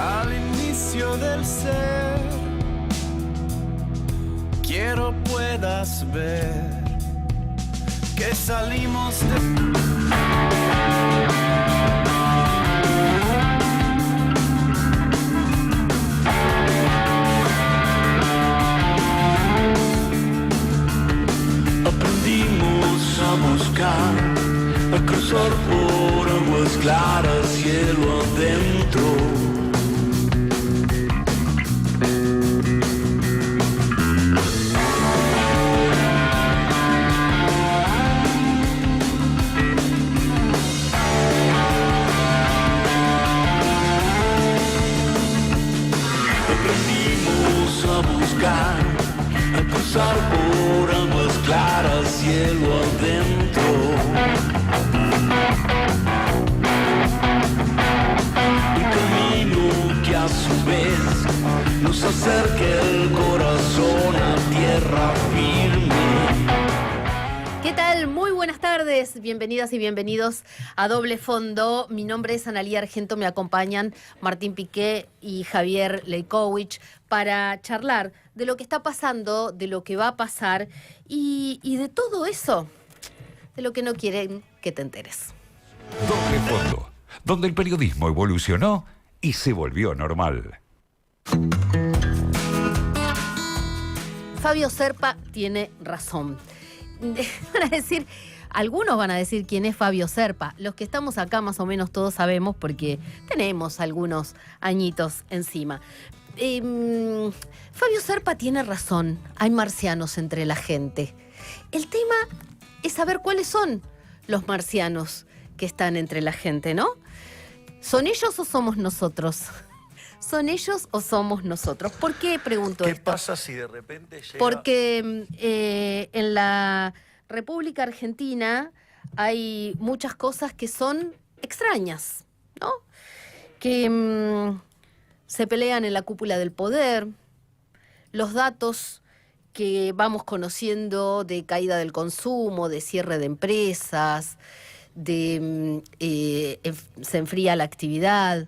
al inicio del ser. Quiero puedas ver que salimos de... Aprendimos a buscar, a cruzar por aguas claras, cielo adentro. Aprendimos a buscar, a cruzar por aguas claras, cielo adentro. Un camino que a su vez nos acerque el corazón a tierra firme. ¿Qué tal? Muy buenas tardes, bienvenidas y bienvenidos a Doble Fondo. Mi nombre es Analía Argento, me acompañan Martín Piqué y Javier Leikowicz para charlar de lo que está pasando, de lo que va a pasar y de todo eso, de lo que no quieren que te enteres. Doble Fondo, donde el periodismo evolucionó y se volvió normal. Fabio Serpa tiene razón. Van a decir, algunos van a decir quién es Fabio Serpa. Los que estamos acá más o menos todos sabemos porque tenemos algunos añitos encima. Fabio Serpa tiene razón, hay marcianos entre la gente. El tema es saber cuáles son los marcianos que están entre la gente, ¿no? ¿Son ellos o somos nosotros? ¿Son ellos o somos nosotros? ¿Por qué pregunto esto? ¿Qué pasa si de repente llega...? Porque en la República Argentina hay muchas cosas que son extrañas, ¿no? Que se pelean en la cúpula del poder, los datos que vamos conociendo de caída del consumo, de cierre de empresas, de se enfría la actividad.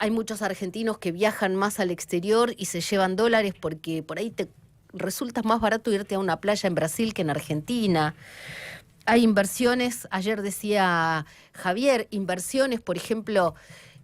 Hay muchos argentinos que viajan más al exterior y se llevan dólares porque por ahí te resulta más barato irte a una playa en Brasil que en Argentina. Hay inversiones, ayer decía Javier, inversiones, por ejemplo,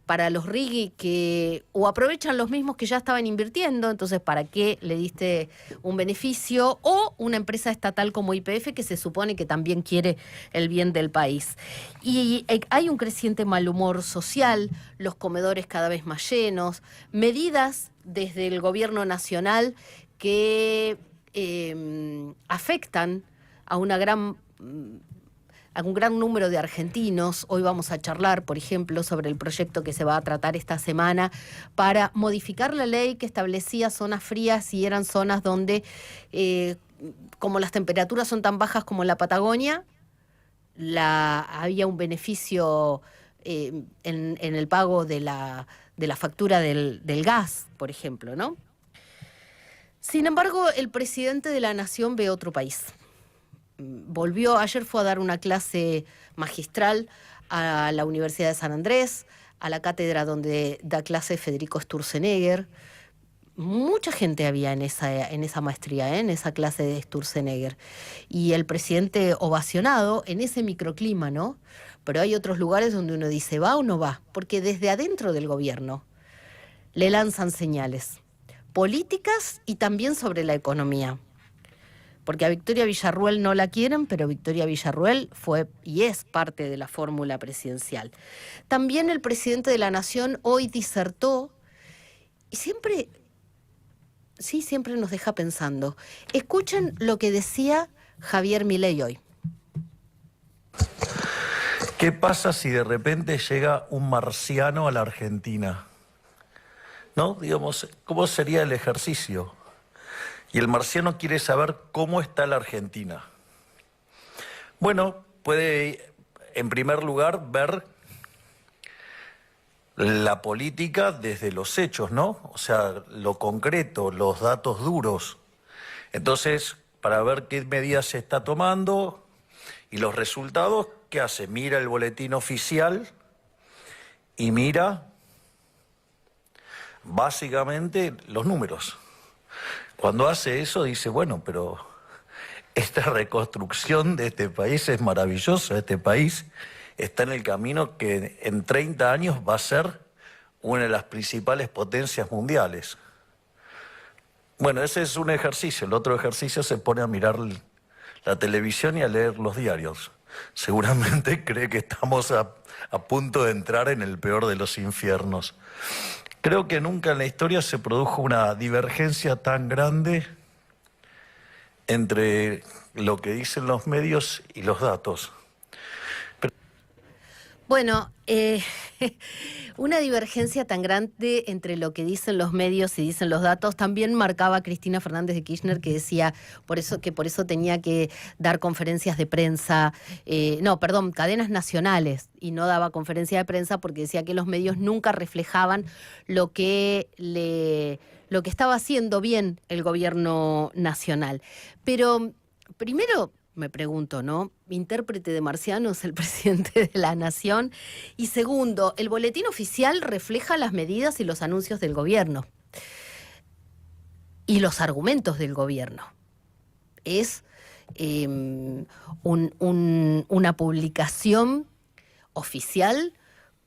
para los RIGI que o aprovechan los mismos que ya estaban invirtiendo, entonces ¿para qué le diste un beneficio? O una empresa estatal como YPF que se supone que también quiere el bien del país. Y hay un creciente mal humor social, los comedores cada vez más llenos, medidas desde el gobierno nacional que afectan a un gran número de argentinos. Hoy vamos a charlar, por ejemplo, sobre el proyecto que se va a tratar esta semana para modificar la ley que establecía zonas frías y eran zonas donde, como las temperaturas son tan bajas como en la Patagonia, había un beneficio en el pago de la factura del gas, por ejemplo, ¿no? Sin embargo, el presidente de la Nación ve otro país. Ayer fue a dar una clase magistral a la Universidad de San Andrés, a la cátedra donde da clase Federico Sturzenegger. Mucha gente había en esa maestría, en esa clase de Sturzenegger. Y el presidente ovacionado en ese microclima, ¿no? Pero hay otros lugares donde uno dice, ¿va o no va? Porque desde adentro del gobierno le lanzan señales políticas y también sobre la economía. Porque a Victoria Villarruel no la quieren, pero Victoria Villarruel fue y es parte de la fórmula presidencial. También el presidente de la Nación hoy disertó y siempre nos deja pensando. Escuchen lo que decía Javier Milei hoy. ¿Qué pasa si de repente llega un marciano a la Argentina? ¿No? Digamos, ¿cómo sería el ejercicio? Y el marciano quiere saber cómo está la Argentina. Bueno, puede, en primer lugar, ver la política desde los hechos, ¿no? O sea, lo concreto, los datos duros. Entonces, para ver qué medidas se está tomando y los resultados, ¿qué hace? Mira el boletín oficial y mira básicamente los números. Cuando hace eso dice, bueno, pero esta reconstrucción de este país es maravillosa, este país está en el camino que en 30 años va a ser una de las principales potencias mundiales. Bueno, ese es un ejercicio. El otro ejercicio se pone a mirar la televisión y a leer los diarios. Seguramente cree que estamos a punto de entrar en el peor de los infiernos. Creo que nunca en la historia se produjo una divergencia tan grande entre lo que dicen los medios y los datos. Bueno, una divergencia tan grande entre lo que dicen los medios y dicen los datos también marcaba Cristina Fernández de Kirchner, que decía por eso tenía que dar conferencias de prensa, cadenas nacionales, y no daba conferencia de prensa porque decía que los medios nunca reflejaban lo que estaba haciendo bien el gobierno nacional. Pero primero me pregunto, ¿no? Intérprete de marcianos el presidente de la Nación. Y segundo, el boletín oficial refleja las medidas y los anuncios del gobierno. Y los argumentos del gobierno. Es una publicación oficial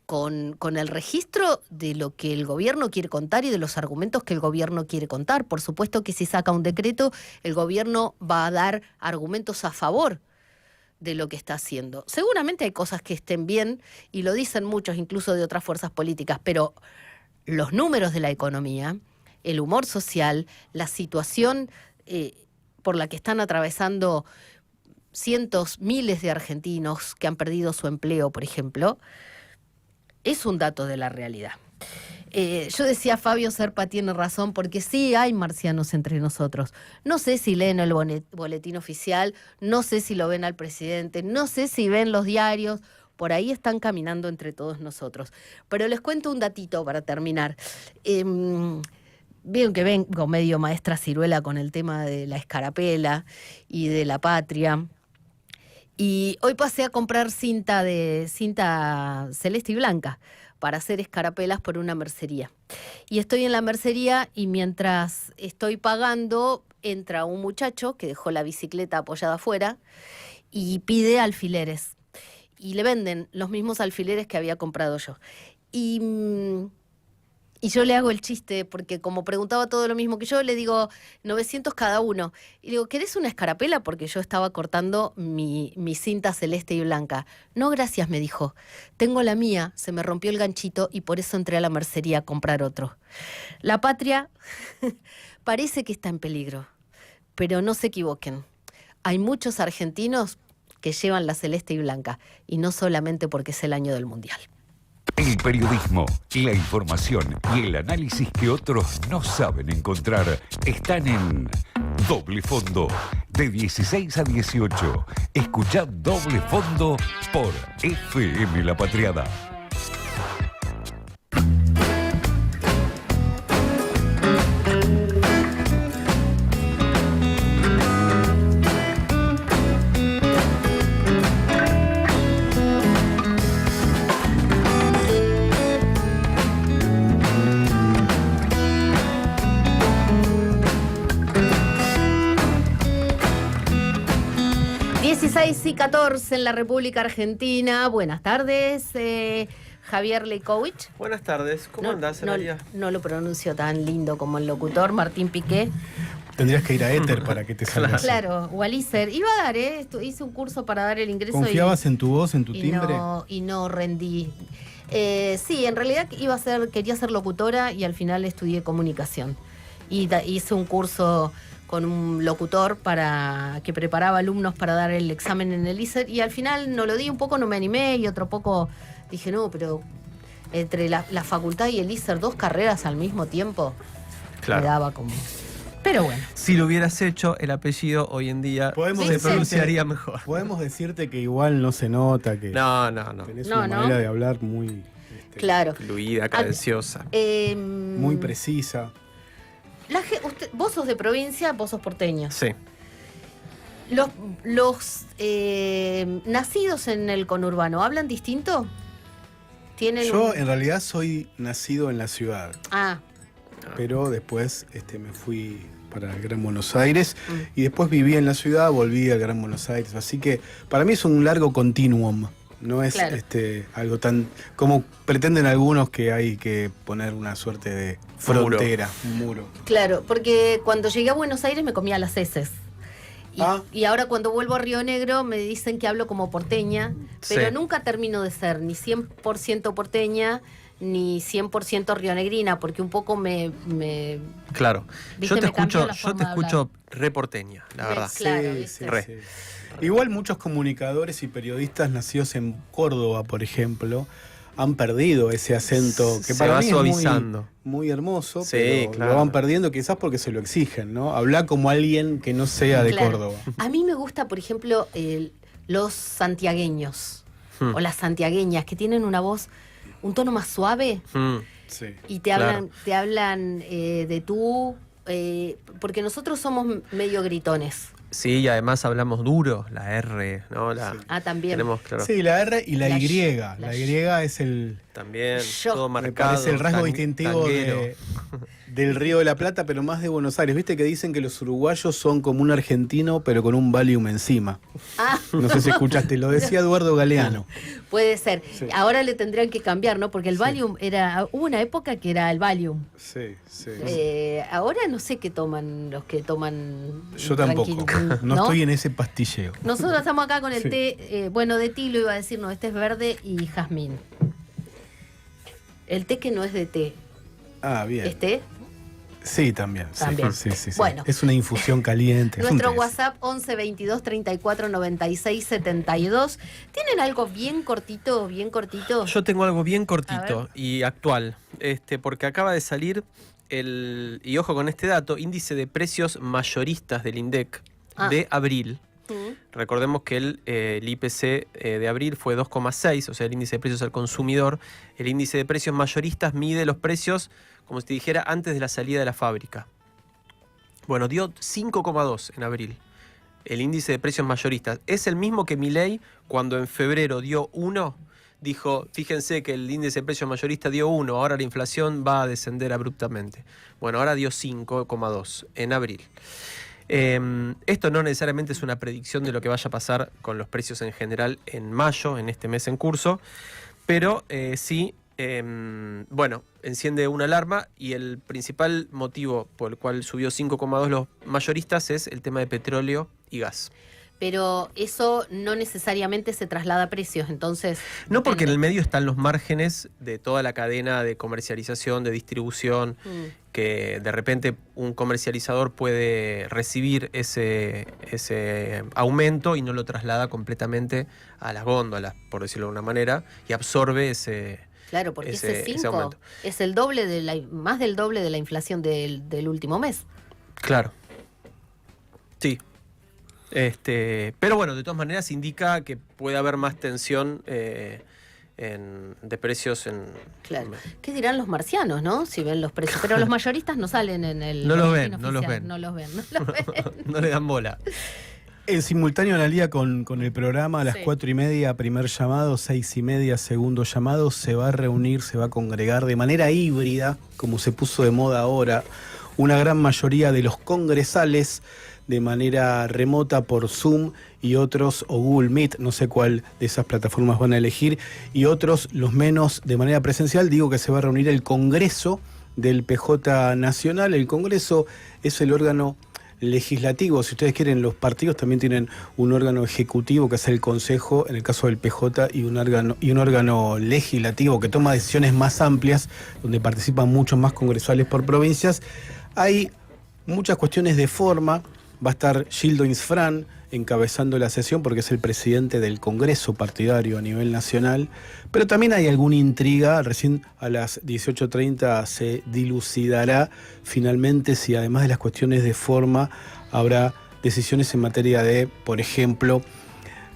con el registro de lo que el gobierno quiere contar y de los argumentos que el gobierno quiere contar. Por supuesto que si saca un decreto, el gobierno va a dar argumentos a favor de lo que está haciendo. Seguramente hay cosas que estén bien, y lo dicen muchos, incluso de otras fuerzas políticas, pero los números de la economía, el humor social, la situación por la que están atravesando cientos, miles de argentinos que han perdido su empleo, por ejemplo, es un dato de la realidad. Yo decía, Fabio Serpa tiene razón, porque sí hay marcianos entre nosotros. No sé si leen el boletín oficial, no sé si lo ven al presidente, no sé si ven los diarios, por ahí están caminando entre todos nosotros. Pero les cuento un datito para terminar. Vieron que vengo medio maestra ciruela con el tema de la escarapela y de la patria. Y hoy pasé a comprar cinta celeste y blanca para hacer escarapelas por una mercería. Y estoy en la mercería y mientras estoy pagando, entra un muchacho que dejó la bicicleta apoyada afuera y pide alfileres. Y le venden los mismos alfileres que había comprado yo. Y yo le hago el chiste, porque como preguntaba todo lo mismo que yo, le digo 900 cada uno. Y le digo, ¿querés una escarapela? Porque yo estaba cortando mi cinta celeste y blanca. No, gracias, me dijo. Tengo la mía, se me rompió el ganchito y por eso entré a la mercería a comprar otro. La patria parece que está en peligro, pero no se equivoquen. Hay muchos argentinos que llevan la celeste y blanca, y no solamente porque es el año del Mundial. El periodismo, la información y el análisis que otros no saben encontrar están en Doble Fondo, de 16 a 18. Escuchad Doble Fondo por FM La Patriada. Y 14 en la República Argentina. Buenas tardes, Javier Leikowicz. Buenas tardes, ¿cómo andás, María? No lo pronuncio tan lindo como el locutor, Martín Piqué. Tendrías que ir a Éter para que te salga. Claro, o al ISER. Iba a dar, hice un curso para dar el ingreso. ¿Confiabas en tu voz, en tu timbre? Y no rendí. Sí, en realidad quería ser locutora y al final estudié comunicación. Y hice un curso con un locutor que preparaba alumnos para dar el examen en el ISER, y al final no lo di, un poco no me animé y otro poco dije, no, pero entre la facultad y el ISER, 2 carreras al mismo tiempo, claro, me daba como... Pero bueno. Si lo hubieras hecho, el apellido hoy en día se pronunciaría mejor. Podemos decirte que igual no se nota, que no. Tenés una manera de hablar muy claro, fluida, cadenciosa. Muy precisa. Vos sos de provincia, vos sos porteño. Sí. Los nacidos en el conurbano, ¿hablan distinto? Yo en realidad soy nacido en la ciudad. Ah. pero después me fui para el Gran Buenos Aires y después viví en la ciudad, volví al Gran Buenos Aires. Así que para mí es un largo continuum. No es algo tan como pretenden algunos, que hay que poner una suerte de frontera, un muro. Claro, porque cuando llegué a Buenos Aires me comía las heces. Y ahora cuando vuelvo a Río Negro me dicen que hablo como porteña, pero nunca termino de ser ni 100% porteña ni 100% rionegrina, porque un poco me Claro, ¿viste? yo te escucho hablar. re porteña, la verdad. Claro, sí. Re. Igual muchos comunicadores y periodistas nacidos en Córdoba, por ejemplo, han perdido ese acento que se para va mí suavizando. es muy hermoso, Sí, pero claro. lo van perdiendo quizás porque se lo exigen, ¿no? Hablar como alguien que no sea de Claro. Córdoba. A mí me gusta, por ejemplo, los santiagueños o las santiagueñas, que tienen una voz, un tono más suave Sí. y te hablan de tú, porque nosotros somos medio gritones. Sí, y además hablamos duro, la R, ¿no? También. Tenemos, claro, Sí, la R y la La Y. Y. La Y es el... también Yo. todo Me marcado. parece el rasgo distintivo tanguero. del Río de la Plata, pero más de Buenos Aires. Viste que dicen que los uruguayos son como un argentino, pero con un Valium encima. Ah, No sé si escuchaste, lo decía Eduardo Galeano. puede ser. Sí. Ahora le tendrían que cambiar, ¿no? Porque el Valium hubo una época que era el Valium. Sí, sí. Ahora no sé qué toman los que toman. Yo tampoco. tranquilo, No estoy en ese pastilleo. Nosotros estamos acá con el Sí. té, de tilo iba a decir, no, este es verde y jazmín. El té que no es de té, Ah, bien. ¿es té? Sí, también. Sí, También. Sí, sí, sí. Bueno. Es una infusión caliente. es un Nuestro té. WhatsApp 11 22 34 96 72. ¿Tienen algo bien cortito, bien cortito? Yo tengo algo bien A cortito ver. y actual, porque acaba de salir y ojo con este dato, índice de precios mayoristas del INDEC de abril. Recordemos que el IPC de abril fue 2,6, o sea, el índice de precios al consumidor. El índice de precios mayoristas mide los precios, como si te dijera, antes de la salida de la fábrica. Bueno, dio 5,2 en abril. El índice de precios mayoristas es el mismo que Milei cuando en febrero dio 1. Dijo, fíjense que el índice de precios mayorista dio 1, ahora la inflación va a descender abruptamente. Bueno, ahora dio 5,2 en abril. Esto no necesariamente es una predicción de lo que vaya a pasar con los precios en general en mayo, en este mes en curso, pero sí, enciende una alarma y el principal motivo por el cual subió 5,2 los mayoristas es el tema de petróleo y gas. Pero eso no necesariamente se traslada a precios, entonces... No, porque en depende. el medio están los márgenes de toda la cadena de comercialización, de distribución, que de repente un comercializador puede recibir ese aumento y no lo traslada completamente a las góndolas, por decirlo de alguna manera, y absorbe ese... Claro, porque ese ese 5 aumento. es el doble más del doble de la inflación del último mes. Claro. Sí. Pero bueno, de todas maneras indica que puede haber más tensión de precios en... Claro. ¿Qué dirán los marcianos, no? Si ven los precios. Pero los mayoristas no salen en el... No los boletín ven, no los oficial. ven. No los ven, no los ven. No le dan bola. En simultáneo en la liga con el programa, a las Sí. 4:30, primer llamado, 6:30, segundo llamado, se va a reunir, se va a congregar de manera híbrida, como se puso de moda ahora, una gran mayoría de los congresales de manera remota por Zoom y otros, o Google Meet, no sé cuál de esas plataformas van a elegir, y otros, los menos, de manera presencial. Digo que se va a reunir el Congreso del PJ Nacional. El Congreso es el órgano legislativo. Si ustedes quieren, los partidos también tienen un órgano ejecutivo que es el Consejo, en el caso del PJ, y un órgano legislativo que toma decisiones más amplias, donde participan muchos más congresales por provincias. Hay muchas cuestiones de forma. Va a estar Gildo Insfrán encabezando la sesión porque es el presidente del Congreso partidario a nivel nacional, pero también hay alguna intriga. Recién a las 18:30 se dilucidará finalmente si además de las cuestiones de forma habrá decisiones en materia de, por ejemplo,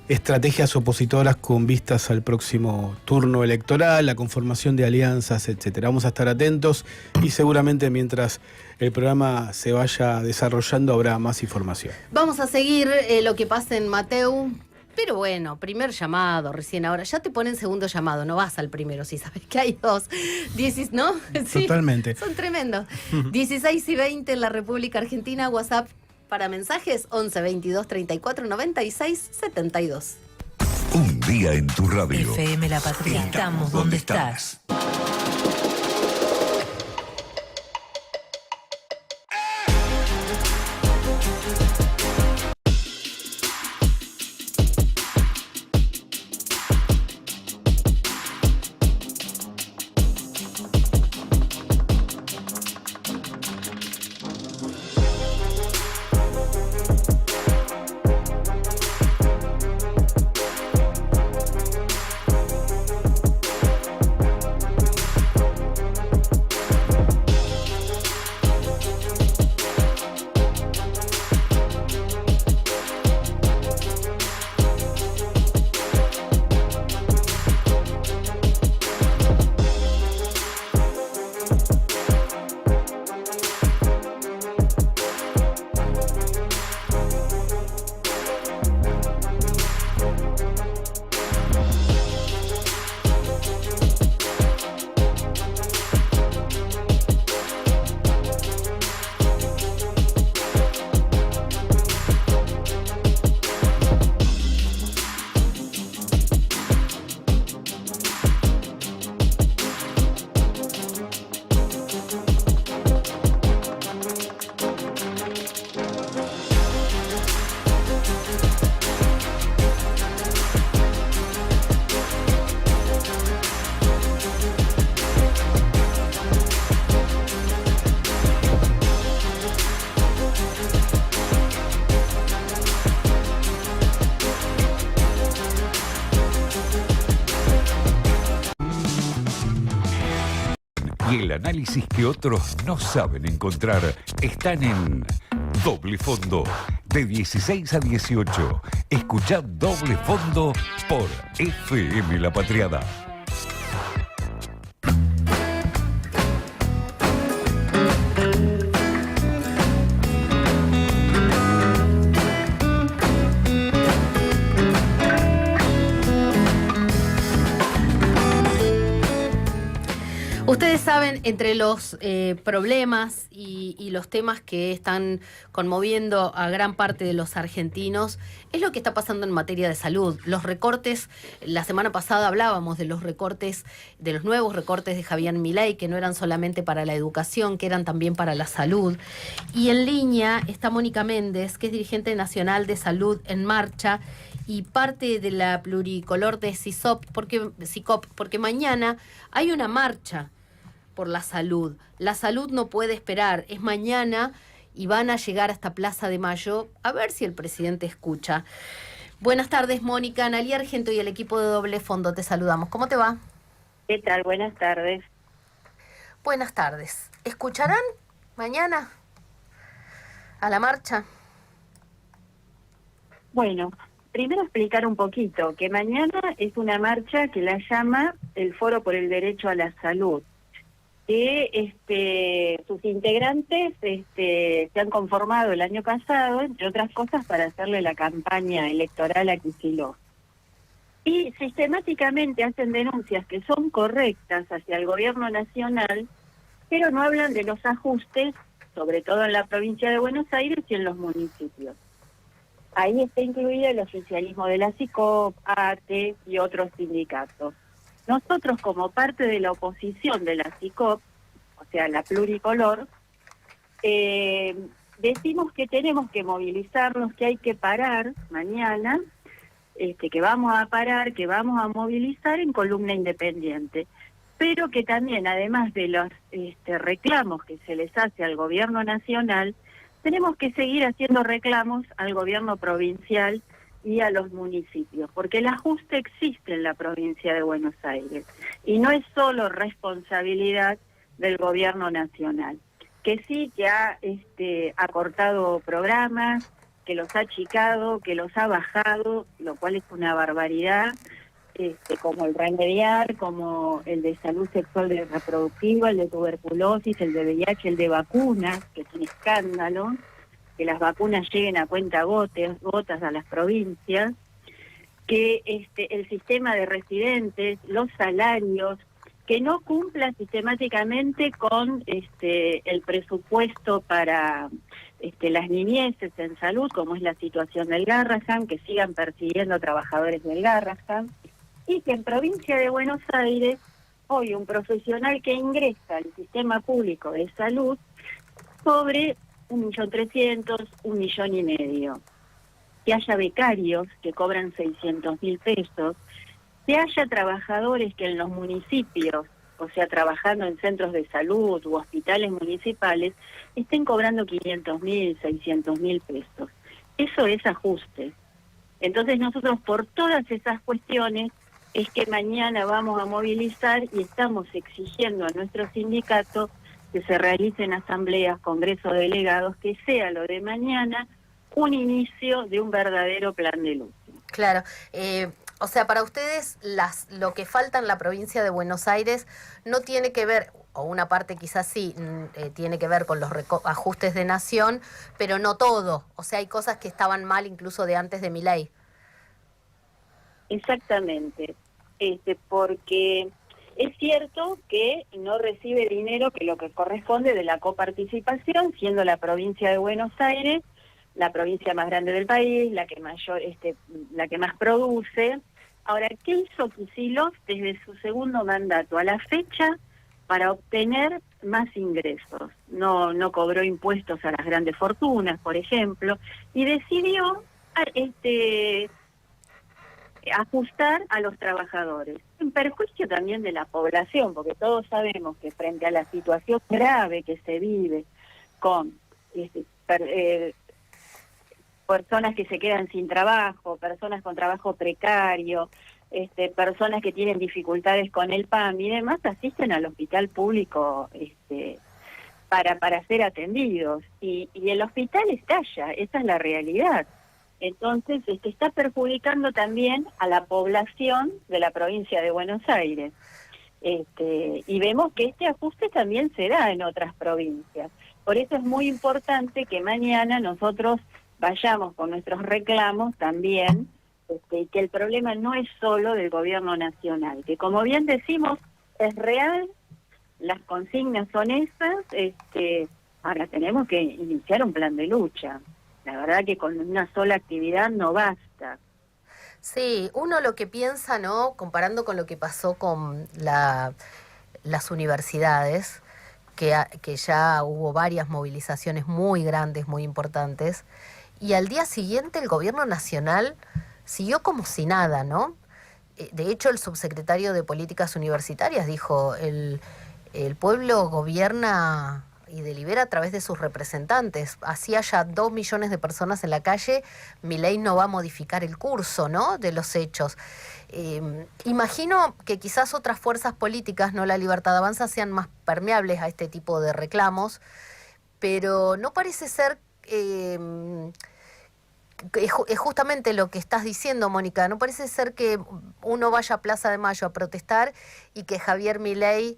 estrategias opositoras con vistas al próximo turno electoral, la conformación de alianzas, etcétera. Vamos a estar atentos y seguramente mientras el programa se vaya desarrollando habrá más información. Vamos a seguir lo que pasa en Mateu. Pero bueno, primer llamado, recién ahora. Ya te ponen segundo llamado, no vas al primero, si sabes que hay dos. ¿No? Sí, Totalmente. son tremendos. 16 y 20 en la República Argentina, WhatsApp para mensajes 11 22 34 96 72. Un día en tu radio. FM La Patria. Estamos donde estás. Y el análisis que otros no saben encontrar están en Doble Fondo, de 16 a 18. Escuchad Doble Fondo por FM La Patriada. Ustedes saben, entre los problemas y los temas que están conmoviendo a gran parte de los argentinos, es lo que está pasando en materia de salud. Los recortes, la semana pasada hablábamos de los recortes, de los nuevos recortes de Javier Milei, que no eran solamente para la educación, que eran también para la salud. Y en línea está Mónica Méndez, que es dirigente nacional de Salud en Marcha y parte de la pluricolor de SICOP, porque mañana hay una marcha por la salud. La salud no puede esperar, es mañana y van a llegar hasta Plaza de Mayo, a ver si el presidente escucha. Buenas tardes, Mónica. Analía Argento y el equipo de Doble Fondo te saludamos. ¿Cómo te va? ¿Qué tal? Buenas tardes. Buenas tardes. ¿Escucharán mañana a la marcha? Bueno, primero explicar un poquito que mañana es una marcha que la llama el Foro por el Derecho a la Salud, que sus integrantes se han conformado el año pasado, entre otras cosas, para hacerle la campaña electoral a Kicillof. Y sistemáticamente hacen denuncias que son correctas hacia el gobierno nacional, pero no hablan de los ajustes, sobre todo en la provincia de Buenos Aires y en los municipios. Ahí está incluido el oficialismo de la SICOP, ATE y otros sindicatos. Nosotros, como parte de la oposición de la SICOP, o sea, la pluricolor, decimos que tenemos que movilizarnos, que hay que parar mañana, que vamos a parar, que vamos a movilizar en columna independiente, pero que también, además de los reclamos que se les hace al gobierno nacional, tenemos que seguir haciendo reclamos al gobierno provincial y a los municipios, porque el ajuste existe en la provincia de Buenos Aires y no es solo responsabilidad del gobierno nacional, que sí que ha acortado programas, que los ha achicado, que los ha bajado, lo cual es una barbaridad, como el remediar, como el de salud sexual y reproductiva, el de tuberculosis, el de VIH, el de vacunas, que es un escándalo, que las vacunas lleguen a cuenta gotas a las provincias. que el sistema de residentes, los salarios, que no cumpla sistemáticamente con el presupuesto para las niñeces en salud, como es la situación del Garrahan, que sigan persiguiendo trabajadores del Garrahan, y que en provincia de Buenos Aires, hoy un profesional que ingresa al sistema público de salud sobre 1.300.000, 1,5 millones, que haya becarios que cobran 600.000 pesos, que haya trabajadores que en los municipios, o sea, trabajando en centros de salud u hospitales municipales, estén cobrando 500.000, 600.000 pesos. Eso es ajuste. Entonces nosotros por todas esas cuestiones es que mañana vamos a movilizar y estamos exigiendo a nuestro sindicato que se realicen asambleas, congresos de delegados, que sea lo de mañana un inicio de un verdadero plan de lucha. Claro. O sea, para ustedes lo que falta en la provincia de Buenos Aires no tiene que ver, o una parte quizás sí, tiene que ver con los ajustes de nación, pero no todo. O sea, hay cosas que estaban mal incluso de antes de Milei. Exactamente. Porque es cierto que no recibe dinero que lo que corresponde de la coparticipación, siendo la provincia de Buenos Aires la provincia más grande del país, la que más produce. Ahora, ¿qué hizo Kicillof desde su segundo mandato a la fecha para obtener más ingresos? No cobró impuestos a las grandes fortunas, por ejemplo, y decidió ajustar a los trabajadores, en perjuicio también de la población, porque todos sabemos que frente a la situación grave que se vive con personas que se quedan sin trabajo, personas con trabajo precario, personas que tienen dificultades con el PAM y demás, asisten al hospital público para ser atendidos. Y el hospital estalla, esa es la realidad. Entonces, está perjudicando también a la población de la provincia de Buenos Aires. Y vemos que este ajuste también se da en otras provincias. Por eso es muy importante que mañana nosotros vayamos con nuestros reclamos también, y que el problema no es solo del gobierno nacional, que como bien decimos, es real, las consignas son esas, ahora tenemos que iniciar un plan de lucha. La verdad que con una sola actividad no basta. Sí, uno lo que piensa, ¿no? Comparando con lo que pasó con las universidades, que ya hubo varias movilizaciones muy grandes, muy importantes, y al día siguiente el gobierno nacional siguió como si nada, ¿no? De hecho, el subsecretario de Políticas Universitarias dijo, el pueblo gobierna y delibera a través de sus representantes. Así haya 2 millones de personas en la calle, Milei no va a modificar el curso, ¿no?, de los hechos. Imagino que quizás otras fuerzas políticas, no la Libertad Avanza, sean más permeables a este tipo de reclamos, pero no parece ser... es justamente lo que estás diciendo, Mónica, no parece ser que uno vaya a Plaza de Mayo a protestar y que Javier Milei,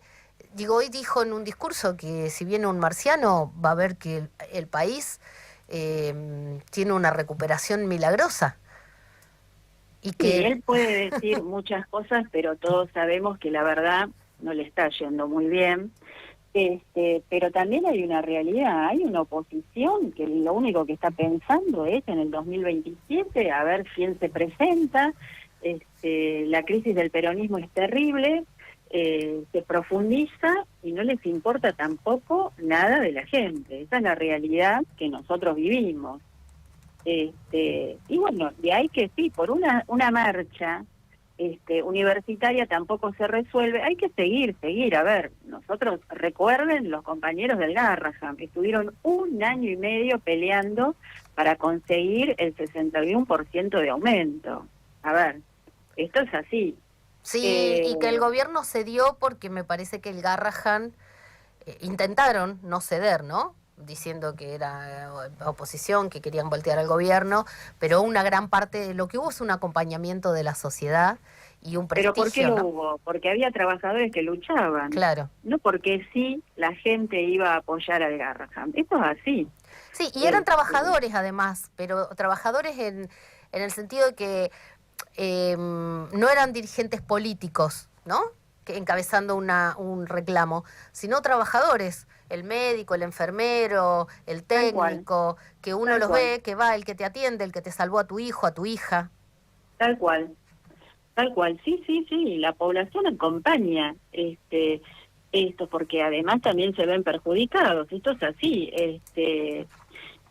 hoy dijo en un discurso que si viene un marciano va a ver que el país tiene una recuperación milagrosa. Y que sí, él puede decir muchas cosas, pero todos sabemos que la verdad no le está yendo muy bien. Pero también hay una realidad, hay una oposición que lo único que está pensando es en el 2027 a ver quién se presenta. La crisis del peronismo es terrible, se profundiza y no les importa tampoco nada de la gente. Esa es la realidad que nosotros vivimos. Y bueno, de ahí que sí, por una marcha universitaria tampoco se resuelve, hay que seguir. A ver, nosotros, recuerden, los compañeros del Garrahan estuvieron 1 año y medio peleando para conseguir el 61% de aumento. A ver, esto es así. Sí, y que el gobierno cedió porque me parece que el Garrahan intentaron no ceder, ¿no?, diciendo que era oposición, que querían voltear al gobierno, pero una gran parte de lo que hubo es un acompañamiento de la sociedad y un prestigio. ¿Pero por qué lo ¿no? hubo? Porque había trabajadores que luchaban. Claro. No porque sí la gente iba a apoyar al Garrahan. Esto es así. Sí, y eran trabajadores además, pero trabajadores en el sentido de que no eran dirigentes políticos, ¿no? Que encabezando un reclamo, sino trabajadores, el médico, el enfermero, el técnico, que uno los ve, que va, el que te atiende, el que te salvó a tu hijo, a tu hija. Tal cual, sí, la población acompaña esto, porque además también se ven perjudicados, esto es así,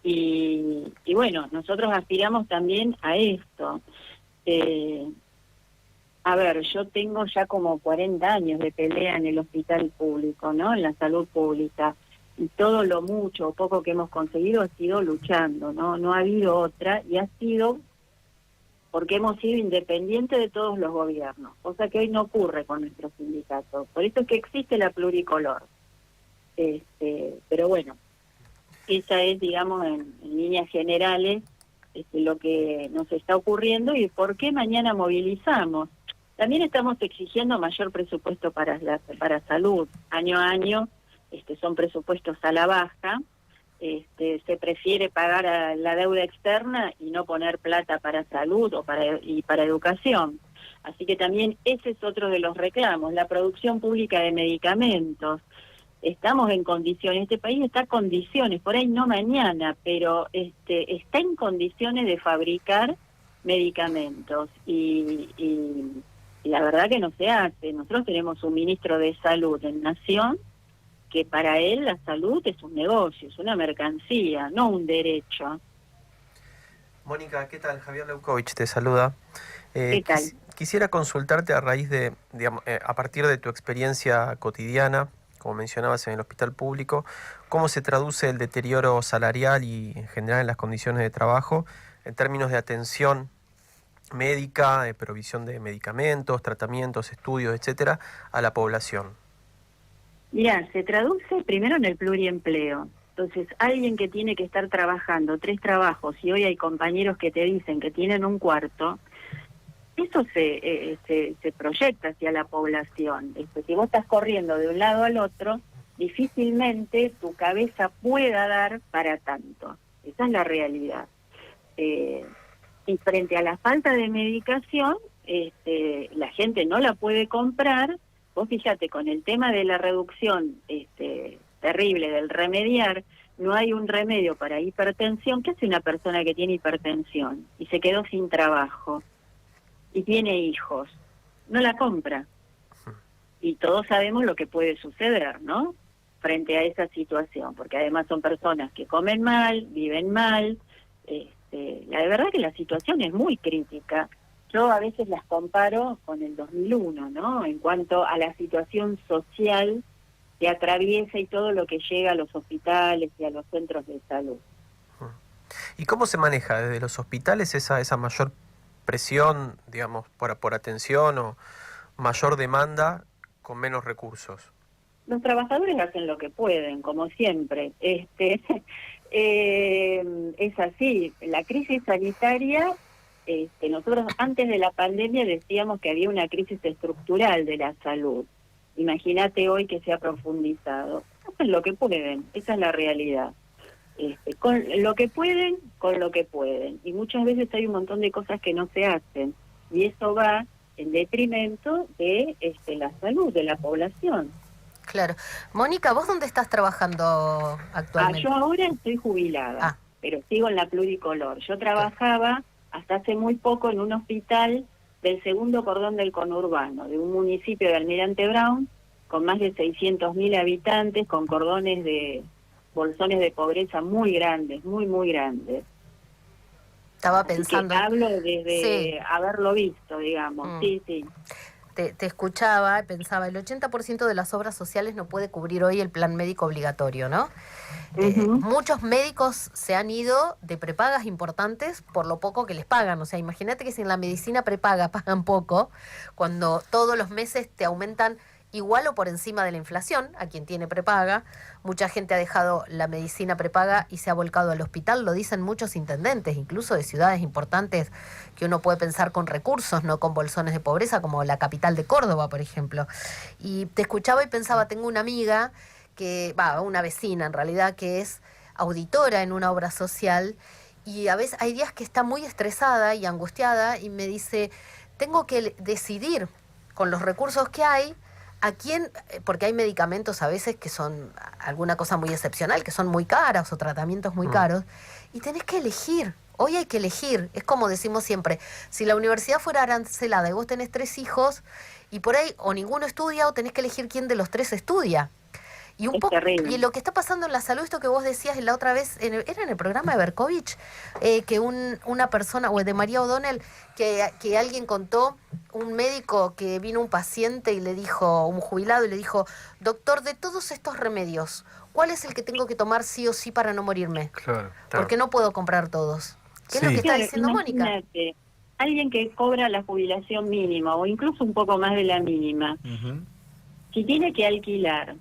y bueno, nosotros aspiramos también a esto. A ver, yo tengo ya como 40 años de pelea en el hospital público, ¿no? En la salud pública. Y todo lo mucho o poco que hemos conseguido ha sido luchando, ¿no? No ha habido otra, y ha sido porque hemos sido independientes de todos los gobiernos, cosa que hoy no ocurre con nuestro sindicato. Por eso es que existe la pluricolor. Pero bueno, esa es, digamos, en líneas generales, lo que nos está ocurriendo y por qué mañana movilizamos. También estamos exigiendo mayor presupuesto para salud. Año a año son presupuestos a la baja. Se prefiere pagar a la deuda externa y no poner plata para salud y para educación. Así que también ese es otro de los reclamos, la producción pública de medicamentos. Estamos en condiciones, este país está en condiciones, por ahí no mañana, pero está en condiciones de fabricar medicamentos y la verdad que no se hace. Nosotros tenemos un ministro de salud en Nación que para él la salud es un negocio, es una mercancía, no un derecho. Mónica, ¿qué tal? Javier Leukovich te saluda. ¿Qué tal? Quisiera consultarte a raíz de, digamos, a partir de tu experiencia cotidiana, como mencionabas en el hospital público, cómo se traduce el deterioro salarial y en general en las condiciones de trabajo en términos de atención médica, de provisión de medicamentos, tratamientos, estudios, etcétera, a la población. Mirá, se traduce primero en el pluriempleo. Entonces, alguien que tiene que estar trabajando 3 trabajos y hoy hay compañeros que te dicen que tienen un cuarto, eso se proyecta hacia la población. Si vos estás corriendo de un lado al otro, difícilmente tu cabeza pueda dar para tanto. Esa es la realidad. Y frente a la falta de medicación, la gente no la puede comprar. Vos fíjate, con el tema de la reducción terrible del remediar, no hay un remedio para hipertensión. ¿Qué hace una persona que tiene hipertensión y se quedó sin trabajo y tiene hijos? No la compra. Y todos sabemos lo que puede suceder, ¿no? Frente a esa situación, porque además son personas que comen mal, viven mal. La verdad que la situación es muy crítica. Yo a veces las comparo con el 2001, ¿no? En cuanto a la situación social que atraviesa y todo lo que llega a los hospitales y a los centros de salud. ¿Y cómo se maneja desde los hospitales esa mayor presión, digamos, por atención o mayor demanda con menos recursos? Los trabajadores hacen lo que pueden, como siempre. Es así. La crisis sanitaria, nosotros antes de la pandemia decíamos que había una crisis estructural de la salud. Imagínate hoy que se ha profundizado. Hacen lo que pueden, esa es la realidad. Con lo que pueden, con lo que pueden. Y muchas veces hay un montón de cosas que no se hacen. Y eso va en detrimento de la salud de la población. Claro. Mónica, ¿vos dónde estás trabajando actualmente? Yo ahora estoy jubilada, pero sigo en la pluricolor. Yo trabajaba hasta hace muy poco en un hospital del segundo cordón del conurbano, de un municipio de Almirante Brown, con más de 600.000 habitantes, con cordones de bolsones de pobreza muy grandes, muy, muy grandes. Estaba pensando. Hablo desde haberlo visto, digamos. Sí. Te escuchaba y pensaba, el 80% de las obras sociales no puede cubrir hoy el plan médico obligatorio, ¿no? Muchos médicos se han ido de prepagas importantes por lo poco que les pagan. O sea, imagínate que si en la medicina prepaga pagan poco, cuando todos los meses te aumentan igual o por encima de la inflación, a quien tiene prepaga. Mucha gente ha dejado la medicina prepaga y se ha volcado al hospital, lo dicen muchos intendentes, incluso de ciudades importantes que uno puede pensar con recursos, no con bolsones de pobreza, como la capital de Córdoba, por ejemplo. Y te escuchaba y pensaba, tengo una amiga, una vecina en realidad, que es auditora en una obra social y a veces hay días que está muy estresada y angustiada y me dice, tengo que decidir con los recursos que hay a quién, porque hay medicamentos a veces que son alguna cosa muy excepcional, que son muy caras o tratamientos muy caros, y tenés que elegir. Hoy hay que elegir. Es como decimos siempre, si la universidad fuera arancelada y vos tenés 3 hijos y por ahí o ninguno estudia o tenés que elegir quién de los 3 estudia. Y un poco, y lo que está pasando en la salud, esto que vos decías la otra vez, era en el programa de Berkovich, que una persona, o de María O'Donnell, que alguien contó, un médico que vino un paciente y le dijo, un jubilado, y le dijo, doctor, de todos estos remedios, ¿cuál es el que tengo que tomar sí o sí para no morirme? Claro. Porque no puedo comprar todos. ¿Qué es lo que está diciendo Mónica? Imagínate, alguien que cobra la jubilación mínima o incluso un poco más de la mínima, si tiene que alquila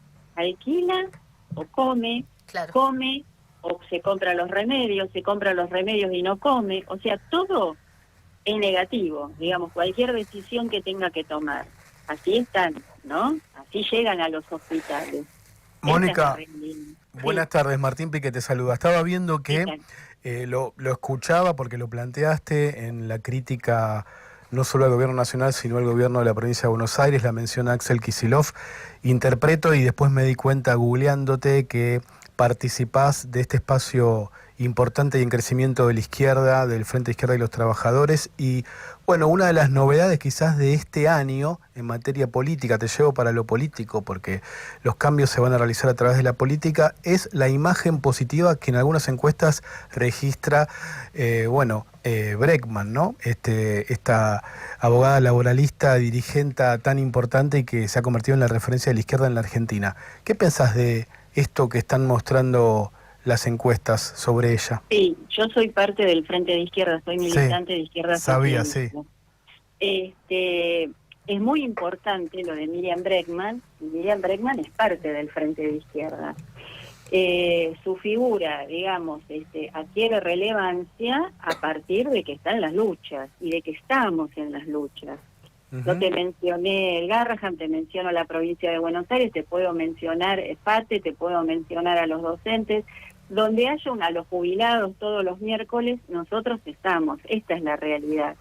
o come, come o se compra los remedios y no come, o sea, todo es negativo, digamos, cualquier decisión que tenga que tomar. Así están, ¿no? Así llegan a los hospitales. Mónica, buenas tardes, Martín Pique te saluda. Estaba viendo que lo escuchaba porque lo planteaste en la crítica no solo al gobierno nacional, sino al gobierno de la provincia de Buenos Aires, la menciona Axel Kicillof. Interpreto y después me di cuenta googleándote que participás de este espacio importante y en crecimiento de la izquierda, del Frente Izquierda y los Trabajadores. Y bueno, una de las novedades quizás de este año en materia política, te llevo para lo político porque los cambios se van a realizar a través de la política, es la imagen positiva que en algunas encuestas registra, Bregman, ¿no? Esta abogada laboralista, dirigente tan importante y que se ha convertido en la referencia de la izquierda en la Argentina. ¿Qué pensás de esto que están mostrando las encuestas sobre ella? Sí, yo soy parte del Frente de Izquierda, soy militante de Izquierda Sabía, Socialista. Es muy importante lo de Miriam Bregman, y Miriam Bregman es parte del Frente de Izquierda. Su figura, digamos, adquiere relevancia a partir de que están las luchas y de que estamos en las luchas. Yo te mencioné el Garrahan, te menciono la provincia de Buenos Aires, te puedo mencionar FATE, te puedo mencionar a los docentes. Donde haya a los jubilados todos los miércoles, nosotros estamos. Esta es la realidad.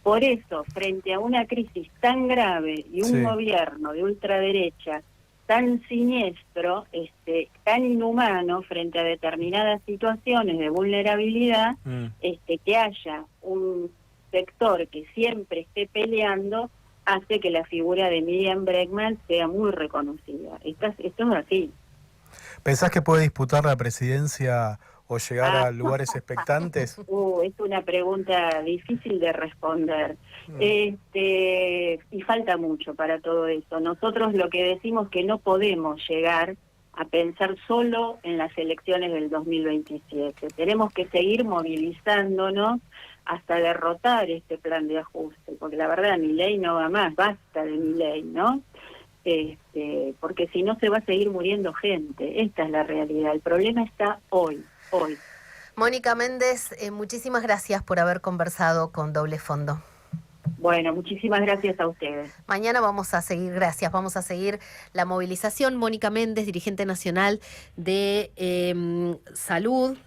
Por eso, frente a una crisis tan grave y un gobierno de ultraderecha tan siniestro, tan inhumano frente a determinadas situaciones de vulnerabilidad, que haya un sector que siempre esté peleando, hace que la figura de Miriam Bregman sea muy reconocida. Esto es así. ¿Pensás que puede disputar la presidencia o llegar a lugares expectantes? Es una pregunta difícil de responder. Y falta mucho para todo eso. Nosotros lo que decimos que no podemos llegar a pensar solo en las elecciones del 2027. Tenemos que seguir movilizándonos hasta derrotar este plan de ajuste, porque la verdad Milei no va más, basta de Milei, ¿no? Porque si no se va a seguir muriendo gente. Esta es la realidad. El problema está hoy. Mónica Méndez, muchísimas gracias por haber conversado con Doble Fondo. Bueno, muchísimas gracias a ustedes. Mañana vamos a seguir la movilización. Mónica Méndez, dirigente nacional de Salud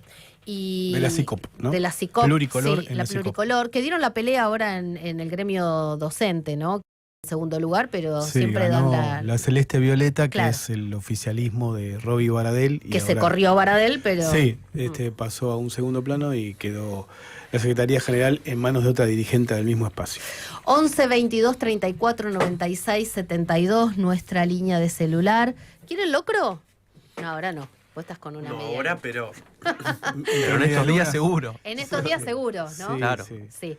y de la CICOP, ¿no? De la CICOP, Pluricolor, sí, la Pluricolor, que dieron la pelea ahora en el gremio docente, ¿no? En segundo lugar, pero siempre dan la Celeste Violeta, que es el oficialismo de Roby Baradel. Que se corrió Baradel, pero... Sí, pasó a un segundo plano y quedó la Secretaría General en manos de otra dirigente del mismo espacio. 11 22 34 96 72, nuestra línea de celular. ¿Quieren locro? No, ahora no. Vos estás con una media. Ahora, pero en estos días seguro. En estos días seguro, ¿no? Sí, claro. Sí.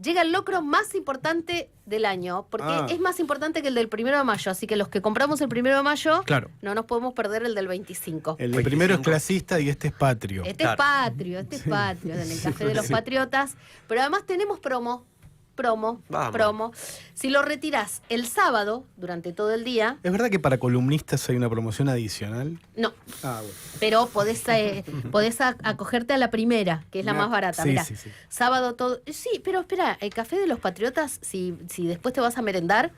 Llega el locro más importante del año, porque es más importante que el del 1 de mayo, así que los que compramos el 1 de mayo, no nos podemos perder el del 25. El del primero es clasista y este es patrio. Este es patrio, en el Café de los Patriotas, pero además tenemos promo. Si lo retirás el sábado, durante todo el día... ¿Es verdad que para columnistas hay una promoción adicional? No. Bueno. Pero podés acogerte a la primera, que es la más barata. Mirá, sábado todo... Sí, pero espera, el Café de los Patriotas, si después te vas a merendar,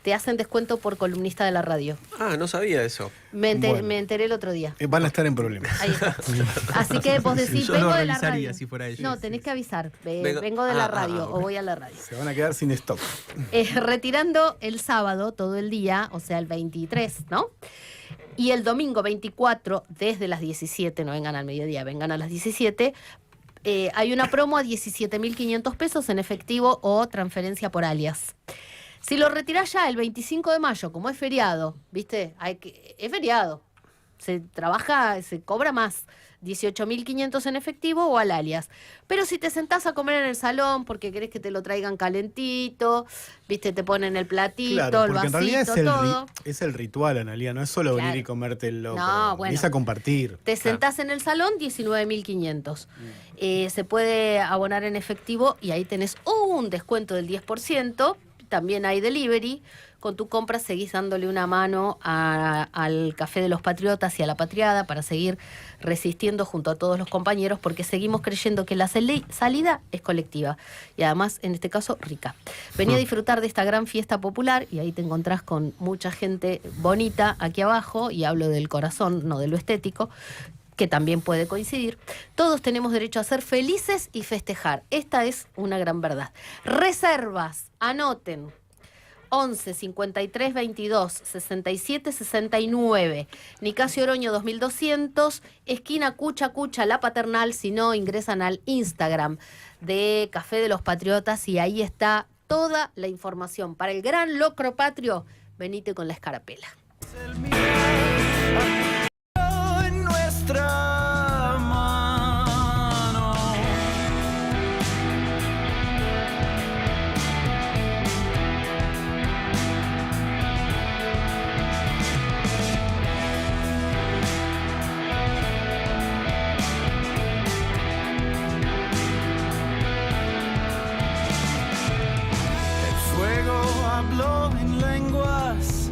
te hacen descuento por columnista de la radio. Ah, no sabía eso. Me Bueno. enteré el otro día. Van a estar en problemas. Ahí está. Así que vos decís, Yo vengo lo de la revisaría radio. si fuera ellos. No, tenés que avisar. Vengo- Vengo de la radio ok. o voy a la radio. Se van a quedar sin stock. Retirando el sábado todo el día, o sea, el 23, ¿no? Y el domingo 24, desde las 17, no vengan al mediodía, vengan a las 17, hay una promo a 17.500 pesos en efectivo o transferencia por alias. Si lo retirás ya el 25 de mayo, como es feriado, ¿viste? Es feriado. Se trabaja, se cobra más. 18.500 en efectivo o al alias. Pero si te sentás a comer en el salón porque querés que te lo traigan calentito, ¿viste? Te ponen el platito, Claro, el porque en vasito, realidad todo. es el ritual, Analía, no es solo Claro. venir y comerte el loco. No, bueno. Es a compartir. Te sentás en el salón, 19.500. Se puede abonar en efectivo y ahí tenés un descuento del 10%. También hay delivery. Con tu compra seguís dándole una mano al Café de los Patriotas y a La Patriada para seguir resistiendo junto a todos los compañeros, porque seguimos creyendo que la salida es colectiva y además, en este caso, rica. Vení a disfrutar de esta gran fiesta popular y ahí te encontrás con mucha gente bonita aquí abajo, y hablo del corazón, no de lo estético, que también puede coincidir. Todos tenemos derecho a ser felices y festejar. Esta es una gran verdad. Reservas, anoten. 11 53 22 67 69, Nicasio Oroño 2200, esquina Cucha Cucha, La Paternal. Si no, ingresan al Instagram de Café de los Patriotas y ahí está toda la información. Para el gran locro patrio, venite con la escarapela. En nuestra mano. El fuego habló en lenguas,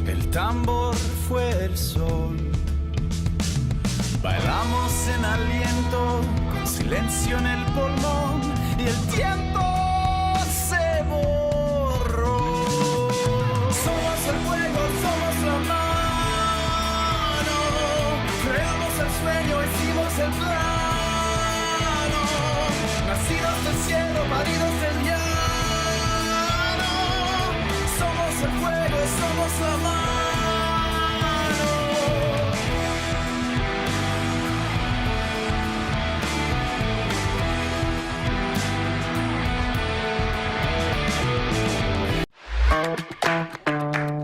el tambor fue el sol. Bailamos en aliento, con silencio en el pulmón, y el tiempo se borró. Somos el fuego, somos la mano, creamos el sueño, hicimos el plano, nacidos del cielo, paridos del llano. Somos el fuego, somos la mano.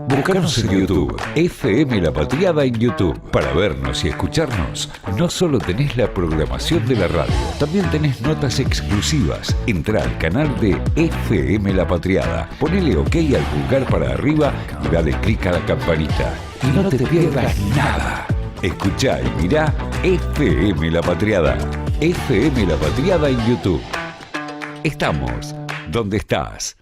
Búscanos en YouTube, FM La Patriada en YouTube. Para vernos y escucharnos, no solo tenés la programación de la radio, también tenés notas exclusivas. Entrá al canal de FM La Patriada, ponele OK al pulgar para arriba y dale clic a la campanita. Y no te pierdas nada. Escuchá y mirá FM La Patriada. FM La Patriada en YouTube. Estamos donde estás.